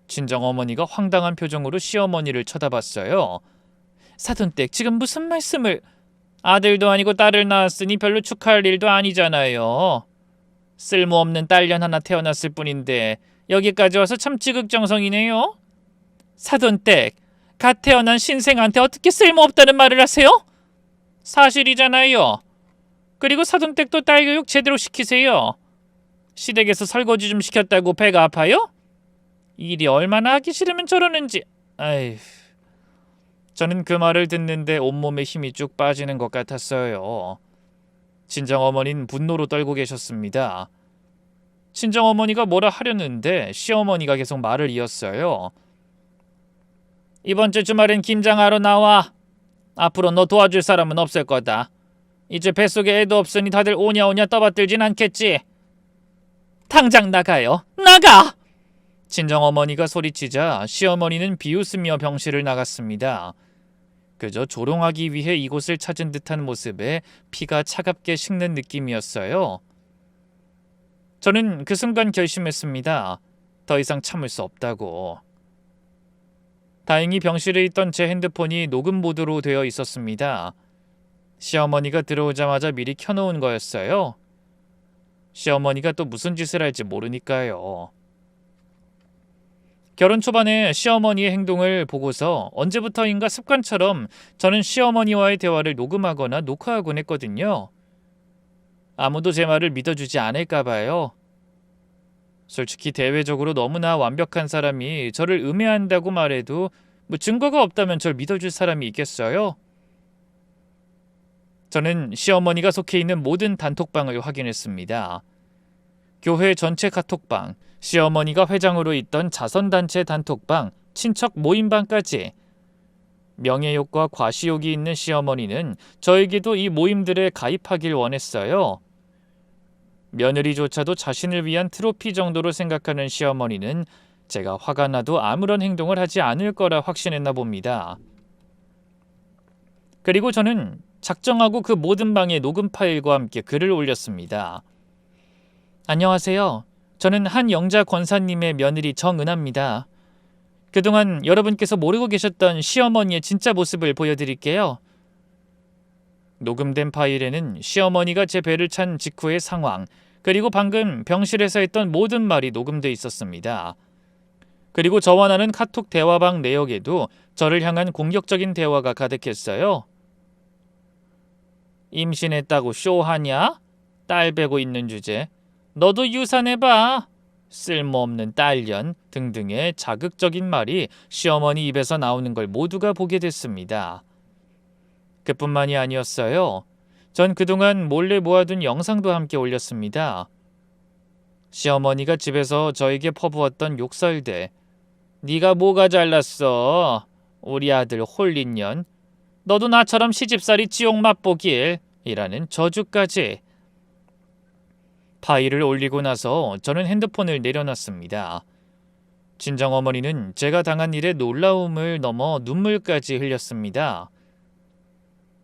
친정어머니가 황당한 표정으로 시어머니를 쳐다봤어요. 사돈댁, 지금 무슨 말씀을... 아들도 아니고 딸을 낳았으니 별로 축하할 일도 아니잖아요. 쓸모없는 딸년 하나 태어났을 뿐인데 여기까지 와서 참 지극정성이네요. 사돈댁, 갓 태어난 신생한테 어떻게 쓸모없다는 말을 하세요? 사실이잖아요. 그리고 사돈댁도 딸 교육 제대로 시키세요. 시댁에서 설거지 좀 시켰다고 배가 아파요? 일이 얼마나 하기 싫으면 저러는지. 아휴... 저는 그 말을 듣는데 온몸에 힘이 쭉 빠지는 것 같았어요. 친정어머니는 분노로 떨고 계셨습니다. 친정어머니가 뭐라 하려는데 시어머니가 계속 말을 이었어요. 이번 주 주말엔 김장하러 나와. 앞으로 너 도와줄 사람은 없을 거다. 이제 뱃속에 애도 없으니 다들 오냐오냐 떠받들진 않겠지. 당장 나가요. 나가! 친정어머니가 소리치자 시어머니는 비웃으며 병실을 나갔습니다. 그저 조롱하기 위해 이곳을 찾은 듯한 모습에 피가 차갑게 식는 느낌이었어요. 저는 그 순간 결심했습니다. 더 이상 참을 수 없다고. 다행히 병실에 있던 제 핸드폰이 녹음 모드로 되어 있었습니다. 시어머니가 들어오자마자 미리 켜놓은 거였어요. 시어머니가 또 무슨 짓을 할지 모르니까요. 결혼 초반에 시어머니의 행동을 보고서 언제부터인가 습관처럼 저는 시어머니와의 대화를 녹음하거나 녹화하곤 했거든요. 아무도 제 말을 믿어주지 않을까 봐요. 솔직히 대외적으로 너무나 완벽한 사람이 저를 음해한다고 말해도 뭐 증거가 없다면 절 믿어줄 사람이 있겠어요? 저는 시어머니가 속해 있는 모든 단톡방을 확인했습니다. 교회 전체 카톡방, 시어머니가 회장으로 있던 자선단체 단톡방, 친척 모임방까지. 명예욕과 과시욕이 있는 시어머니는 저에게도 이 모임들에 가입하길 원했어요. 며느리조차도 자신을 위한 트로피 정도로 생각하는 시어머니는 제가 화가 나도 아무런 행동을 하지 않을 거라 확신했나 봅니다. 그리고 저는 작정하고 그 모든 방에 녹음 파일과 함께 글을 올렸습니다. 안녕하세요. 저는 한 영자 권사님의 며느리 정은하입니다. 그동안 여러분께서 모르고 계셨던 시어머니의 진짜 모습을 보여드릴게요. 녹음된 파일에는 시어머니가 제 배를 찬 직후의 상황, 그리고 방금 병실에서 했던 모든 말이 녹음돼 있었습니다. 그리고 저와 나눈 카톡 대화방 내역에도 저를 향한 공격적인 대화가 가득했어요. 임신했다고 쇼하냐? 딸 베고 있는 주제. 너도 유산해봐. 쓸모없는 딸년 등등의 자극적인 말이 시어머니 입에서 나오는 걸 모두가 보게 됐습니다. 그뿐만이 아니었어요. 전 그동안 몰래 모아둔 영상도 함께 올렸습니다. 시어머니가 집에서 저에게 퍼부었던 욕설들. 네가 뭐가 잘났어? 우리 아들 홀린 년. 너도 나처럼 시집살이 지옥 맛보길. 이라는 저주까지. 파일을 올리고 나서 저는 핸드폰을 내려놨습니다. 친정어머니는 제가 당한 일에 놀라움을 넘어 눈물까지 흘렸습니다.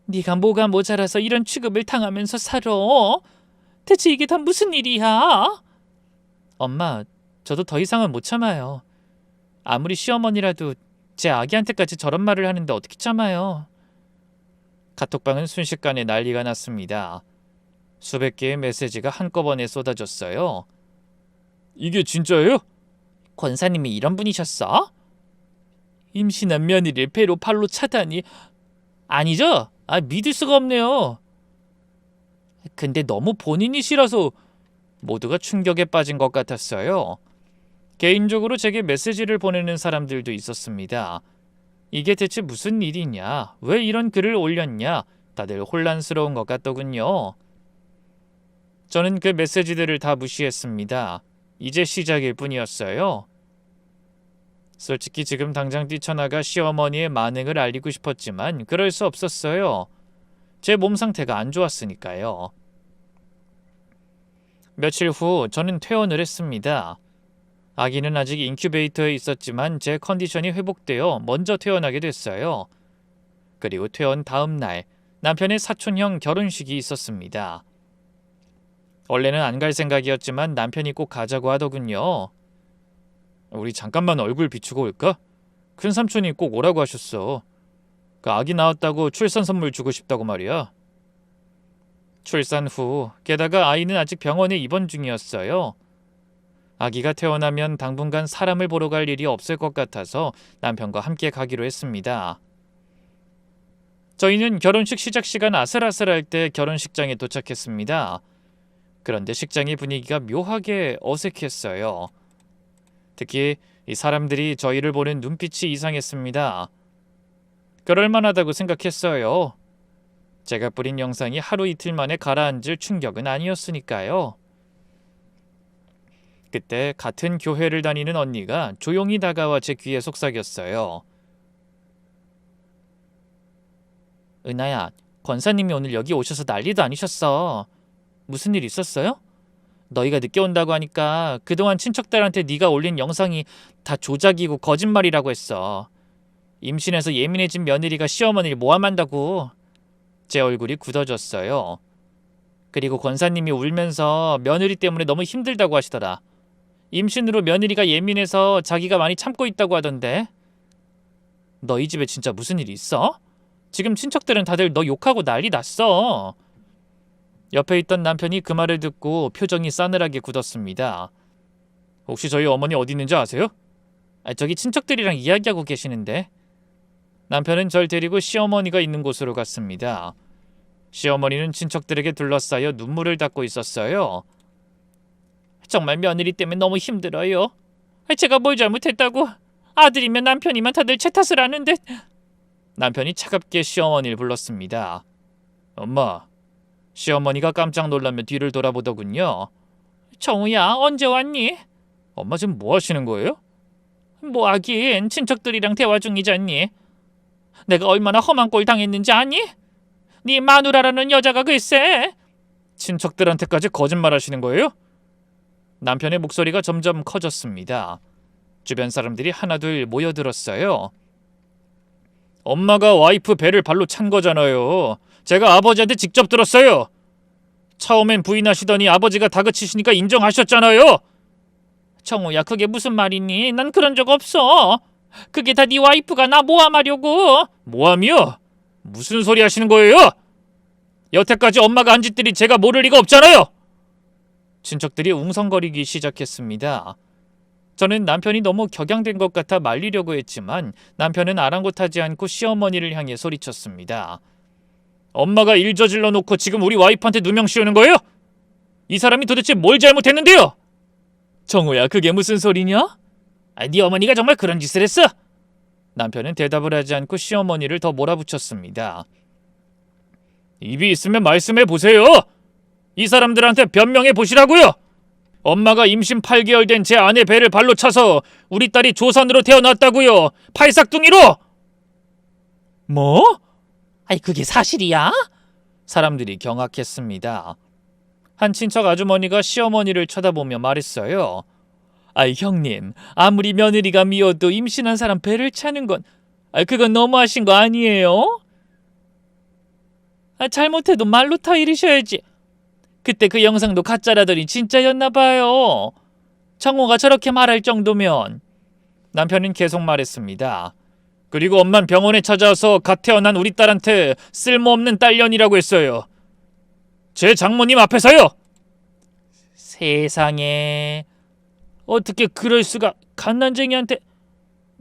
네가 뭐가 모자라서 이런 취급을 당하면서 살아? 대체 이게 다 무슨 일이야? 엄마, 저도 더 이상은 못 참아요. 아무리 시어머니라도 제 아기한테까지 저런 말을 하는데 어떻게 참아요? 카톡방은 순식간에 난리가 났습니다. 수백 개의 메시지가 한꺼번에 쏟아졌어요. 이게 진짜예요? 권사님이 이런 분이셨어? 임신한 며느리를 배로 팔로 차다니. 아니죠? 믿을 수가 없네요. 근데 너무 본인이 싫어서. 모두가 충격에 빠진 것 같았어요. 개인적으로 제게 메시지를 보내는 사람들도 있었습니다. 이게 대체 무슨 일이냐? 왜 이런 글을 올렸냐? 다들 혼란스러운 것 같더군요. 저는 그 메시지들을 다 무시했습니다. 이제 시작일 뿐이었어요. 솔직히 지금 당장 뛰쳐나가 시어머니의 만행을 알리고 싶었지만 그럴 수 없었어요. 제 몸 상태가 안 좋았으니까요. 며칠 후 저는 퇴원을 했습니다. 아기는 아직 인큐베이터에 있었지만 제 컨디션이 회복되어 먼저 퇴원하게 됐어요. 그리고 퇴원 다음 날 남편의 사촌형 결혼식이 있었습니다. 원래는 안 갈 생각이었지만 남편이 꼭 가자고 하더군요. 우리 잠깐만 얼굴 비추고 올까? 큰삼촌이 꼭 오라고 하셨어. 그 아기 낳았다고 출산 선물 주고 싶다고 말이야. 출산 후 게다가 아이는 아직 병원에 입원 중이었어요. 아기가 태어나면 당분간 사람을 보러 갈 일이 없을 것 같아서 남편과 함께 가기로 했습니다. 저희는 결혼식 시작 시간 아슬아슬할 때 결혼식장에 도착했습니다. 그런데 식장의 분위기가 묘하게 어색했어요. 특히 이 사람들이 저희를 보는 눈빛이 이상했습니다. 그럴만하다고 생각했어요. 제가 뿌린 영상이 하루 이틀 만에 가라앉을 충격은 아니었으니까요. 그때 같은 교회를 다니는 언니가 조용히 다가와 제 귀에 속삭였어요. 은하야, 권사님이 오늘 여기 오셔서 난리도 아니셨어. 무슨 일 있었어요? 너희가 늦게 온다고 하니까 그동안 친척들한테 네가 올린 영상이 다 조작이고 거짓말이라고 했어. 임신해서 예민해진 며느리가 시어머니를 모함한다고. 제 얼굴이 굳어졌어요. 그리고 권사님이 울면서 며느리 때문에 너무 힘들다고 하시더라. 임신으로 며느리가 예민해서 자기가 많이 참고 있다고 하던데. 너희 집에 진짜 무슨 일 있어? 지금 친척들은 다들 너 욕하고 난리 났어. 옆에 있던 남편이 그 말을 듣고 표정이 싸늘하게 굳었습니다. 혹시 저희 어머니 어디 있는지 아세요? 저기 친척들이랑 이야기하고 계시는데. 남편은 절 데리고 시어머니가 있는 곳으로 갔습니다. 시어머니는 친척들에게 둘러싸여 눈물을 닦고 있었어요. 정말 며느리 때문에 너무 힘들어요. 제가 뭘 잘못했다고. 아들이면 남편이면 다들 제 탓을 하는데. 남편이 차갑게 시어머니를 불렀습니다. 엄마. 시어머니가 깜짝 놀라며 뒤를 돌아보더군요. 정우야, 언제 왔니? 엄마 지금 뭐 하시는 거예요? 뭐 하긴, 친척들이랑 대화 중이잖니. 내가 얼마나 험한 꼴 당했는지 아니? 네 마누라라는 여자가 글쎄. 친척들한테까지 거짓말 하시는 거예요? 남편의 목소리가 점점 커졌습니다. 주변 사람들이 하나둘 모여들었어요. 엄마가 와이프 배를 발로 찬 거잖아요. 제가 아버지한테 직접 들었어요. 처음엔 부인하시더니 아버지가 다그치시니까 인정하셨잖아요. 정우야, 그게 무슨 말이니? 난 그런 적 없어. 그게 다 네 와이프가 나 모함하려고. 모함이요? 무슨 소리 하시는 거예요? 여태까지 엄마가 한 짓들이 제가 모를 리가 없잖아요. 친척들이 웅성거리기 시작했습니다. 저는 남편이 너무 격양된 것 같아 말리려고 했지만 남편은 아랑곳하지 않고 시어머니를 향해 소리쳤습니다. 엄마가 일 저질러 놓고 지금 우리 와이프한테 누명 씌우는 거예요? 이 사람이 도대체 뭘 잘못했는데요? 정우야, 그게 무슨 소리냐? 네 어머니가 정말 그런 짓을 했어? 남편은 대답을 하지 않고 시어머니를 더 몰아붙였습니다. 입이 있으면 말씀해 보세요. 이 사람들한테 변명해 보시라고요. 엄마가 임신 8개월 된 제 아내 배를 발로 차서 우리 딸이 조산으로 태어났다고요. 팔싹둥이로. 뭐? 그게 사실이야? 사람들이 경악했습니다. 한 친척 아주머니가 시어머니를 쳐다보며 말했어요. 형님, 아무리 며느리가 미워도 임신한 사람 배를 차는 건 그건 너무하신 거 아니에요? 잘못해도 말로 타이르셔야지. 그때 그 영상도 가짜라더니 진짜였나 봐요. 정호가 저렇게 말할 정도면. 남편은 계속 말했습니다. 그리고 엄만 병원에 찾아와서 갓 태어난 우리 딸한테 쓸모없는 딸년이라고 했어요. 제 장모님 앞에서요. 세상에, 어떻게 그럴 수가. 갓난쟁이한테.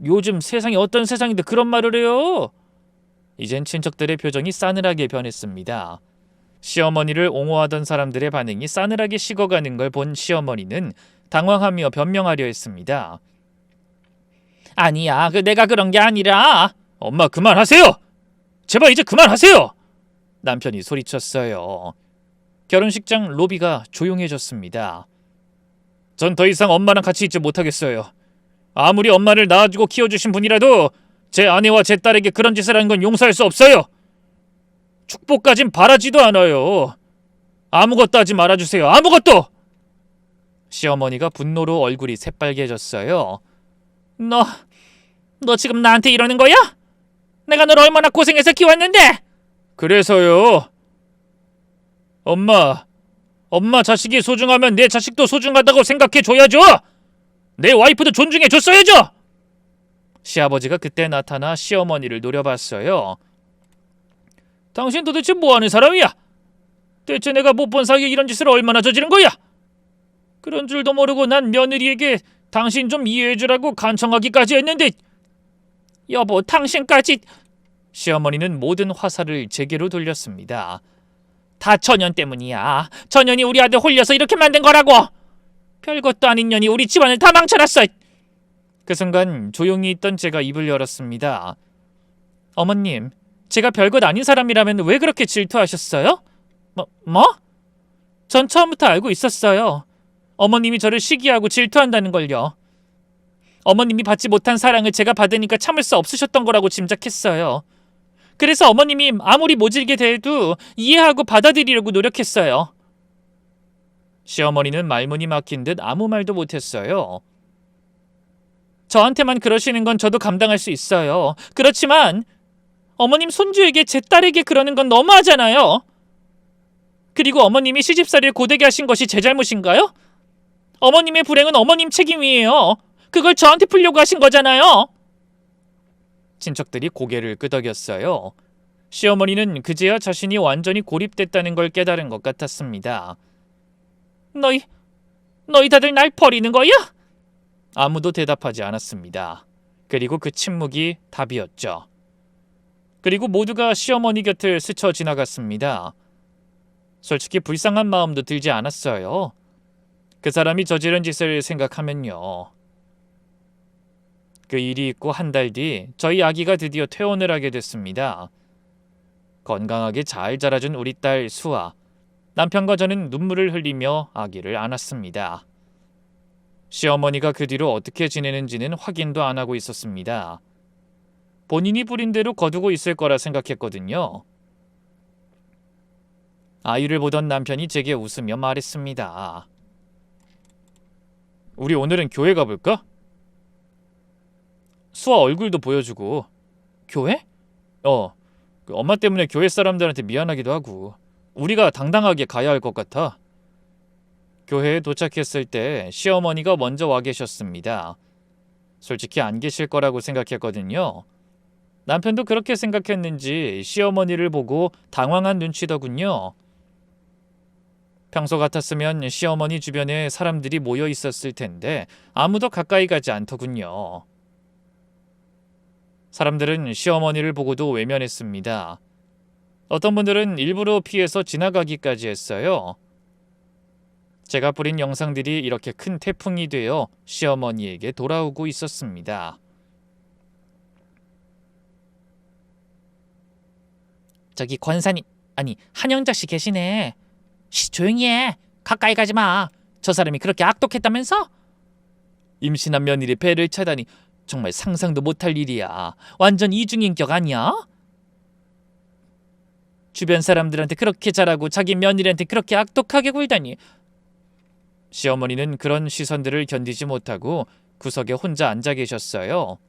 요즘 세상이 어떤 세상인데 그런 말을 해요. 이젠 친척들의 표정이 싸늘하게 변했습니다. 시어머니를 옹호하던 사람들의 반응이 싸늘하게 식어가는 걸 본 시어머니는 당황하며 변명하려 했습니다. 아니야, 내가 그런 게 아니라. 엄마, 그만하세요. 제발 이제 그만하세요. 남편이 소리쳤어요. 결혼식장 로비가 조용해졌습니다. 전 더 이상 엄마랑 같이 있지 못하겠어요. 아무리 엄마를 낳아주고 키워주신 분이라도 제 아내와 제 딸에게 그런 짓을 하는 건 용서할 수 없어요. 축복까진 바라지도 않아요. 아무것도 하지 말아주세요. 아무것도. 시어머니가 분노로 얼굴이 새빨개졌어요. 너 지금 나한테 이러는 거야? 내가 널 얼마나 고생해서 키웠는데! 그래서요. 엄마 자식이 소중하면 내 자식도 소중하다고 생각해줘야죠. 내 와이프도 존중해줬어야죠. 시아버지가 그때 나타나 시어머니를 노려봤어요. 당신 도대체 뭐하는 사람이야? 대체 내가 못 본 사이에 이런 짓을 얼마나 저지른 거야? 그런 줄도 모르고 난 며느리에게 당신 좀 이해해주라고 간청하기까지 했는데. 여보, 당신까지. 시어머니는 모든 화살을 제게로 돌렸습니다. 다 전현 때문이야. 전현이 우리 아들 홀려서 이렇게 만든 거라고. 별것도 아닌 년이 우리 집안을 다 망쳐놨어. 그 순간 조용히 있던 제가 입을 열었습니다. 어머님, 제가 별것 아닌 사람이라면 왜 그렇게 질투하셨어요? 뭐? 전 처음부터 알고 있었어요. 어머님이 저를 시기하고 질투한다는 걸요. 어머님이 받지 못한 사랑을 제가 받으니까 참을 수 없으셨던 거라고 짐작했어요. 그래서 어머님이 아무리 모질게 대해도 이해하고 받아들이려고 노력했어요. 시어머니는 말문이 막힌 듯 아무 말도 못했어요. 저한테만 그러시는 건 저도 감당할 수 있어요. 그렇지만 어머님 손주에게 제 딸에게 그러는 건 너무하잖아요. 그리고 어머님이 시집살이를 고되게 하신 것이 제 잘못인가요? 어머님의 불행은 어머님 책임이에요. 그걸 저한테 풀려고 하신 거잖아요. 친척들이 고개를 끄덕였어요. 시어머니는 그제야 자신이 완전히 고립됐다는 걸 깨달은 것 같았습니다. 너희 다들 날 버리는 거야? 아무도 대답하지 않았습니다. 그리고 그 침묵이 답이었죠. 그리고 모두가 시어머니 곁을 스쳐 지나갔습니다. 솔직히 불쌍한 마음도 들지 않았어요. 그 사람이 저지른 짓을 생각하면요. 그 일이 있고 한 달 뒤 저희 아기가 드디어 퇴원을 하게 됐습니다. 건강하게 잘 자라준 우리 딸 수아. 남편과 저는 눈물을 흘리며 아기를 안았습니다. 시어머니가 그 뒤로 어떻게 지내는지는 확인도 안 하고 있었습니다. 본인이 부린 대로 거두고 있을 거라 생각했거든요. 아이를 보던 남편이 제게 웃으며 말했습니다. 우리 오늘은 교회 가볼까? 수아 얼굴도 보여주고. 교회? 그 엄마 때문에 교회 사람들한테 미안하기도 하고. 우리가 당당하게 가야 할 것 같아. 교회에 도착했을 때 시어머니가 먼저 와 계셨습니다. 솔직히 안 계실 거라고 생각했거든요. 남편도 그렇게 생각했는지 시어머니를 보고 당황한 눈치더군요. 평소 같았으면 시어머니 주변에 사람들이 모여 있었을 텐데 아무도 가까이 가지 않더군요. 사람들은 시어머니를 보고도 외면했습니다. 어떤 분들은 일부러 피해서 지나가기까지 했어요. 제가 뿌린 영상들이 이렇게 큰 태풍이 되어 시어머니에게 돌아오고 있었습니다. 저기 권사님, 아니 한영자 씨 계시네. 조용히 해. 가까이 가지 마. 저 사람이 그렇게 악독했다면서? 임신한 며느리 배를 차다니 정말 상상도 못할 일이야. 완전 이중인격 아니야? 주변 사람들한테 그렇게 잘하고 자기 며느리한테 그렇게 악독하게 굴다니. 시어머니는 그런 시선들을 견디지 못하고 구석에 혼자 앉아 계셨어요.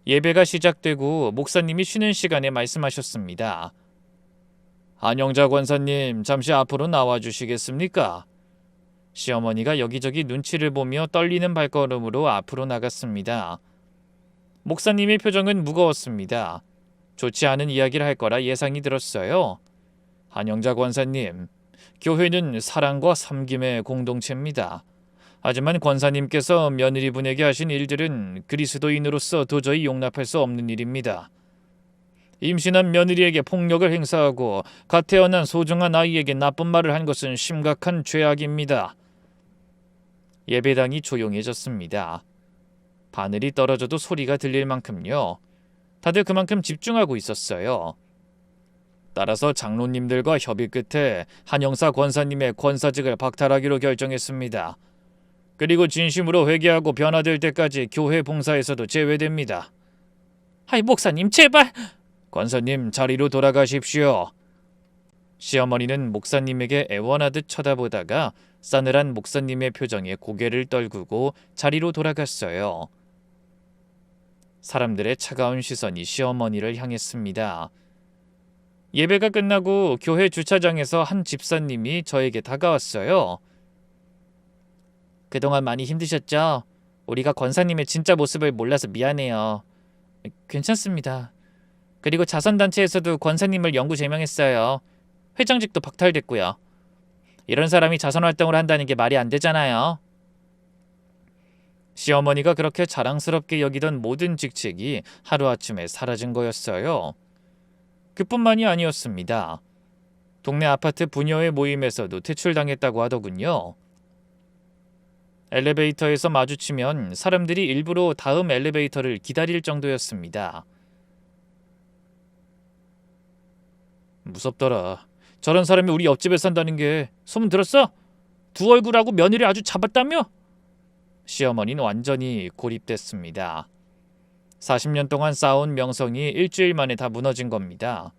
예배가 시작되고 목사님이 쉬는 시간에 말씀하셨습니다. 한영자 권사님, 잠시 앞으로 나와주시겠습니까? 시어머니가 여기저기 눈치를 보며 떨리는 발걸음으로 앞으로 나갔습니다. 목사님의 표정은 무거웠습니다. 좋지 않은 이야기를 할 거라 예상이 들었어요. 한영자 권사님, 교회는 사랑과 섬김의 공동체입니다. 하지만 권사님께서 며느리분에게 하신 일들은 그리스도인으로서 도저히 용납할 수 없는 일입니다. 임신한 며느리에게 폭력을 행사하고 갓 태어난 소중한 아이에게 나쁜 말을 한 것은 심각한 죄악입니다. 예배당이 조용해졌습니다. 바늘이 떨어져도 소리가 들릴 만큼요. 다들 그만큼 집중하고 있었어요. 따라서 장로님들과 협의 끝에 한영사 권사님의 권사직을 박탈하기로 결정했습니다. 그리고 진심으로 회개하고 변화될 때까지 교회 봉사에서도 제외됩니다. 목사님 제발. 권사님 자리로 돌아가십시오. 시어머니는 목사님에게 애원하듯 쳐다보다가 싸늘한 목사님의 표정에 고개를 떨구고 자리로 돌아갔어요. 사람들의 차가운 시선이 시어머니를 향했습니다. 예배가 끝나고 교회 주차장에서 한 집사님이 저에게 다가왔어요. 그동안 많이 힘드셨죠? 우리가 권사님의 진짜 모습을 몰라서 미안해요. 괜찮습니다. 그리고 자선단체에서도 권사님을 영구 제명했어요. 회장직도 박탈됐고요. 이런 사람이 자선활동을 한다는 게 말이 안 되잖아요. 시어머니가 그렇게 자랑스럽게 여기던 모든 직책이 하루아침에 사라진 거였어요. 그뿐만이 아니었습니다. 동네 아파트 부녀의 모임에서도 퇴출당했다고 하더군요. 엘리베이터에서 마주치면 사람들이 일부러 다음 엘리베이터를 기다릴 정도였습니다. 무섭더라. 저런 사람이 우리 옆집에 산다는 게 소문 들었어? 두 얼굴하고 며느리 아주 잡았다며? 시어머니는 완전히 고립됐습니다. 40년 동안 쌓아온 명성이 일주일 만에 다 무너진 겁니다.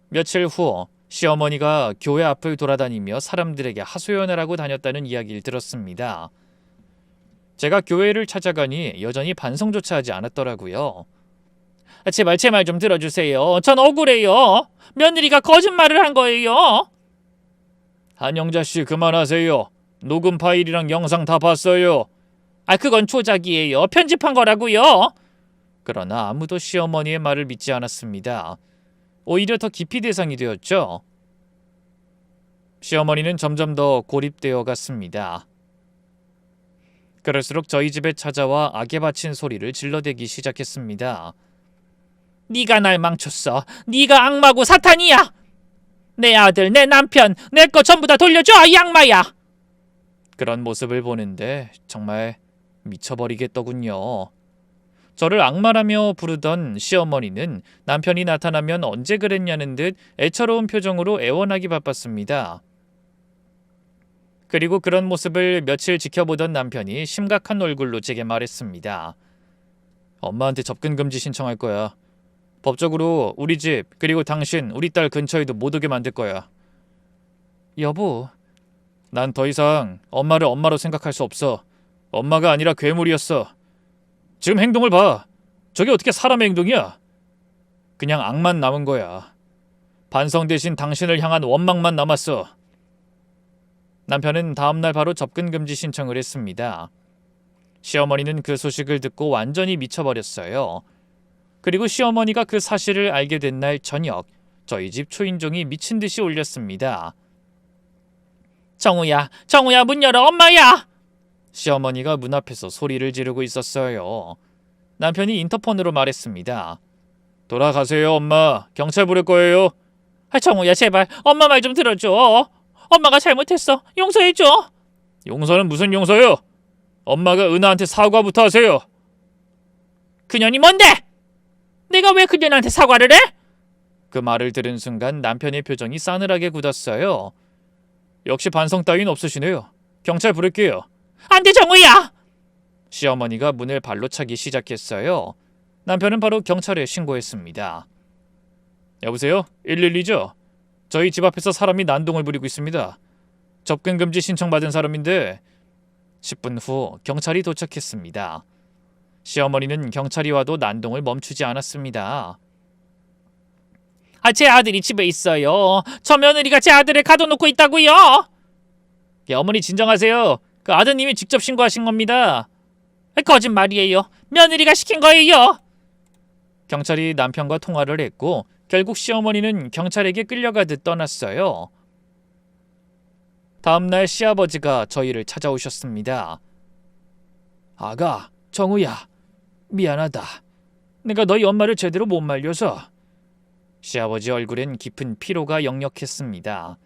며칠 후 시어머니가 교회 앞을 돌아다니며 사람들에게 하소연을 하고 다녔다는 이야기를 들었습니다. 제가 교회를 찾아가니 여전히 반성조차 하지 않았더라고요. 제발 제 말 좀 들어주세요. 전 억울해요. 며느리가 거짓말을 한 거예요. 한영자씨 그만하세요. 녹음 파일이랑 영상 다 봤어요. 그건 조작이에요. 편집한 거라고요. 그러나 아무도 시어머니의 말을 믿지 않았습니다. 오히려 더 기피 대상이 되었죠. 시어머니는 점점 더 고립되어 갔습니다. 그럴수록 저희 집에 찾아와 악에 바친 소리를 질러대기 시작했습니다. 네가 날 망쳤어. 네가 악마고 사탄이야. 내 아들, 내 남편, 내 거 전부 다 돌려줘, 이 악마야. 그런 모습을 보는데 정말 미쳐버리겠더군요. 저를 악마라며 부르던 시어머니는 남편이 나타나면 언제 그랬냐는 듯 애처로운 표정으로 애원하기 바빴습니다. 그리고 그런 모습을 며칠 지켜보던 남편이 심각한 얼굴로 제게 말했습니다. 엄마한테 접근 금지 신청할 거야. 법적으로 우리 집 그리고 당신, 우리 딸 근처에도 못 오게 만들 거야. 여보, 난 더 이상 엄마를 엄마로 생각할 수 없어. 엄마가 아니라 괴물이었어. 지금 행동을 봐. 저게 어떻게 사람의 행동이야? 그냥 악만 남은 거야. 반성 대신 당신을 향한 원망만 남았어. 남편은 다음날 바로 접근 금지 신청을 했습니다. 시어머니는 그 소식을 듣고 완전히 미쳐버렸어요. 그리고 시어머니가 그 사실을 알게 된 날 저녁, 저희 집 초인종이 미친 듯이 울렸습니다. 정우야, 정우야, 문 열어, 엄마야! 시어머니가 문 앞에서 소리를 지르고 있었어요. 남편이 인터폰으로 말했습니다. 돌아가세요, 엄마. 경찰 부를 거예요. 정우야, 제발 엄마 말 좀 들어줘. 엄마가 잘못했어. 용서해줘. 용서는 무슨 용서요? 엄마가 은하한테 사과부터 하세요. 그년이 뭔데? 내가 왜 그년한테 사과를 해? 그 말을 들은 순간 남편의 표정이 싸늘하게 굳었어요. 역시 반성 따윈 없으시네요. 경찰 부를게요. 안 돼, 정우야! 시어머니가 문을 발로 차기 시작했어요. 남편은 바로 경찰에 신고했습니다. 여보세요? 112죠? 저희 집 앞에서 사람이 난동을 부리고 있습니다. 접근 금지 신청받은 사람인데 10분 후 경찰이 도착했습니다. 시어머니는 경찰이 와도 난동을 멈추지 않았습니다. 제 아들이 집에 있어요. 저 며느리가 제 아들을 가둬놓고 있다고요. 어머니 진정하세요. 그 아드님이 직접 신고하신 겁니다. 거짓말이에요. 며느리가 시킨 거예요. 경찰이 남편과 통화를 했고 결국 시어머니는 경찰에게 끌려가듯 떠났어요. 다음날 시아버지가 저희를 찾아오셨습니다. 아가, 정우야, 미안하다. 내가 너희 엄마를 제대로 못 말려서. 시아버지 얼굴엔 깊은 피로가 역력했습니다.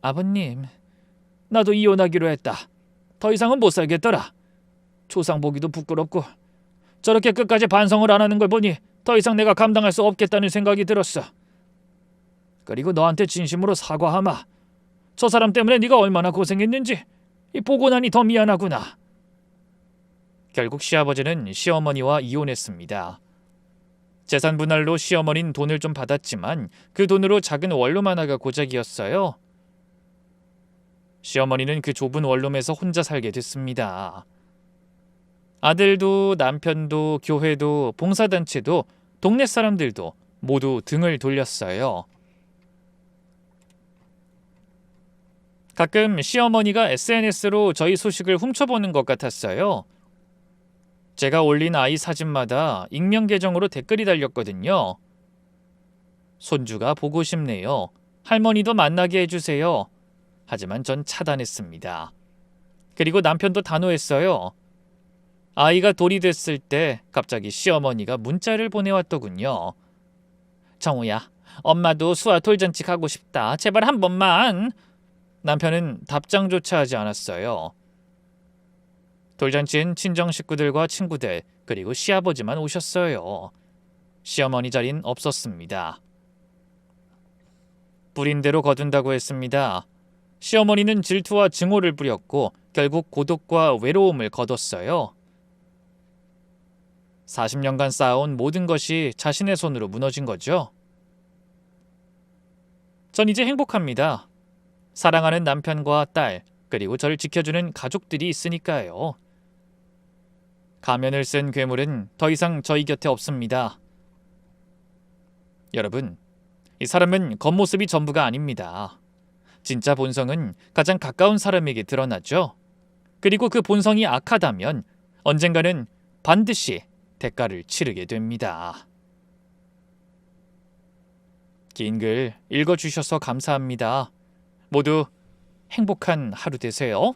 아버님, 나도 이혼하기로 했다. 더 이상은 못 살겠더라. 조상 보기도 부끄럽고 저렇게 끝까지 반성을 안 하는 걸 보니 더 이상 내가 감당할 수 없겠다는 생각이 들었어. 그리고 너한테 진심으로 사과하마. 저 사람 때문에 네가 얼마나 고생했는지 보고 나니 더 미안하구나. 결국 시아버지는 시어머니와 이혼했습니다. 재산 분할로 시어머니는 돈을 좀 받았지만 그 돈으로 작은 원룸 하나가 고작이었어요. 시어머니는 그 좁은 원룸에서 혼자 살게 됐습니다. 아들도 남편도 교회도 봉사단체도 동네 사람들도 모두 등을 돌렸어요. 가끔 시어머니가 SNS로 저희 소식을 훔쳐보는 것 같았어요. 제가 올린 아이 사진마다 익명 계정으로 댓글이 달렸거든요. 손주가 보고 싶네요. 할머니도 만나게 해주세요. 하지만 전 차단했습니다. 그리고 남편도 단호했어요. 아이가 돌이 됐을 때 갑자기 시어머니가 문자를 보내왔더군요. 정우야, 엄마도 수아 돌잔치 가고 싶다. 제발 한 번만. 남편은 답장조차 하지 않았어요. 돌잔치엔 친정 식구들과 친구들 그리고 시아버지만 오셨어요. 시어머니 자리는 없었습니다. 뿌린 대로 거둔다고 했습니다. 시어머니는 질투와 증오를 뿌렸고 결국 고독과 외로움을 거뒀어요. 40년간 쌓아온 모든 것이 자신의 손으로 무너진 거죠. 전 이제 행복합니다. 사랑하는 남편과 딸, 그리고 저를 지켜주는 가족들이 있으니까요. 가면을 쓴 괴물은 더 이상 저희 곁에 없습니다. 여러분, 이 사람은 겉모습이 전부가 아닙니다. 진짜 본성은 가장 가까운 사람에게 드러나죠. 그리고 그 본성이 악하다면 언젠가는 반드시 대가를 치르게 됩니다. 긴 글 읽어주셔서 감사합니다. 모두 행복한 하루 되세요.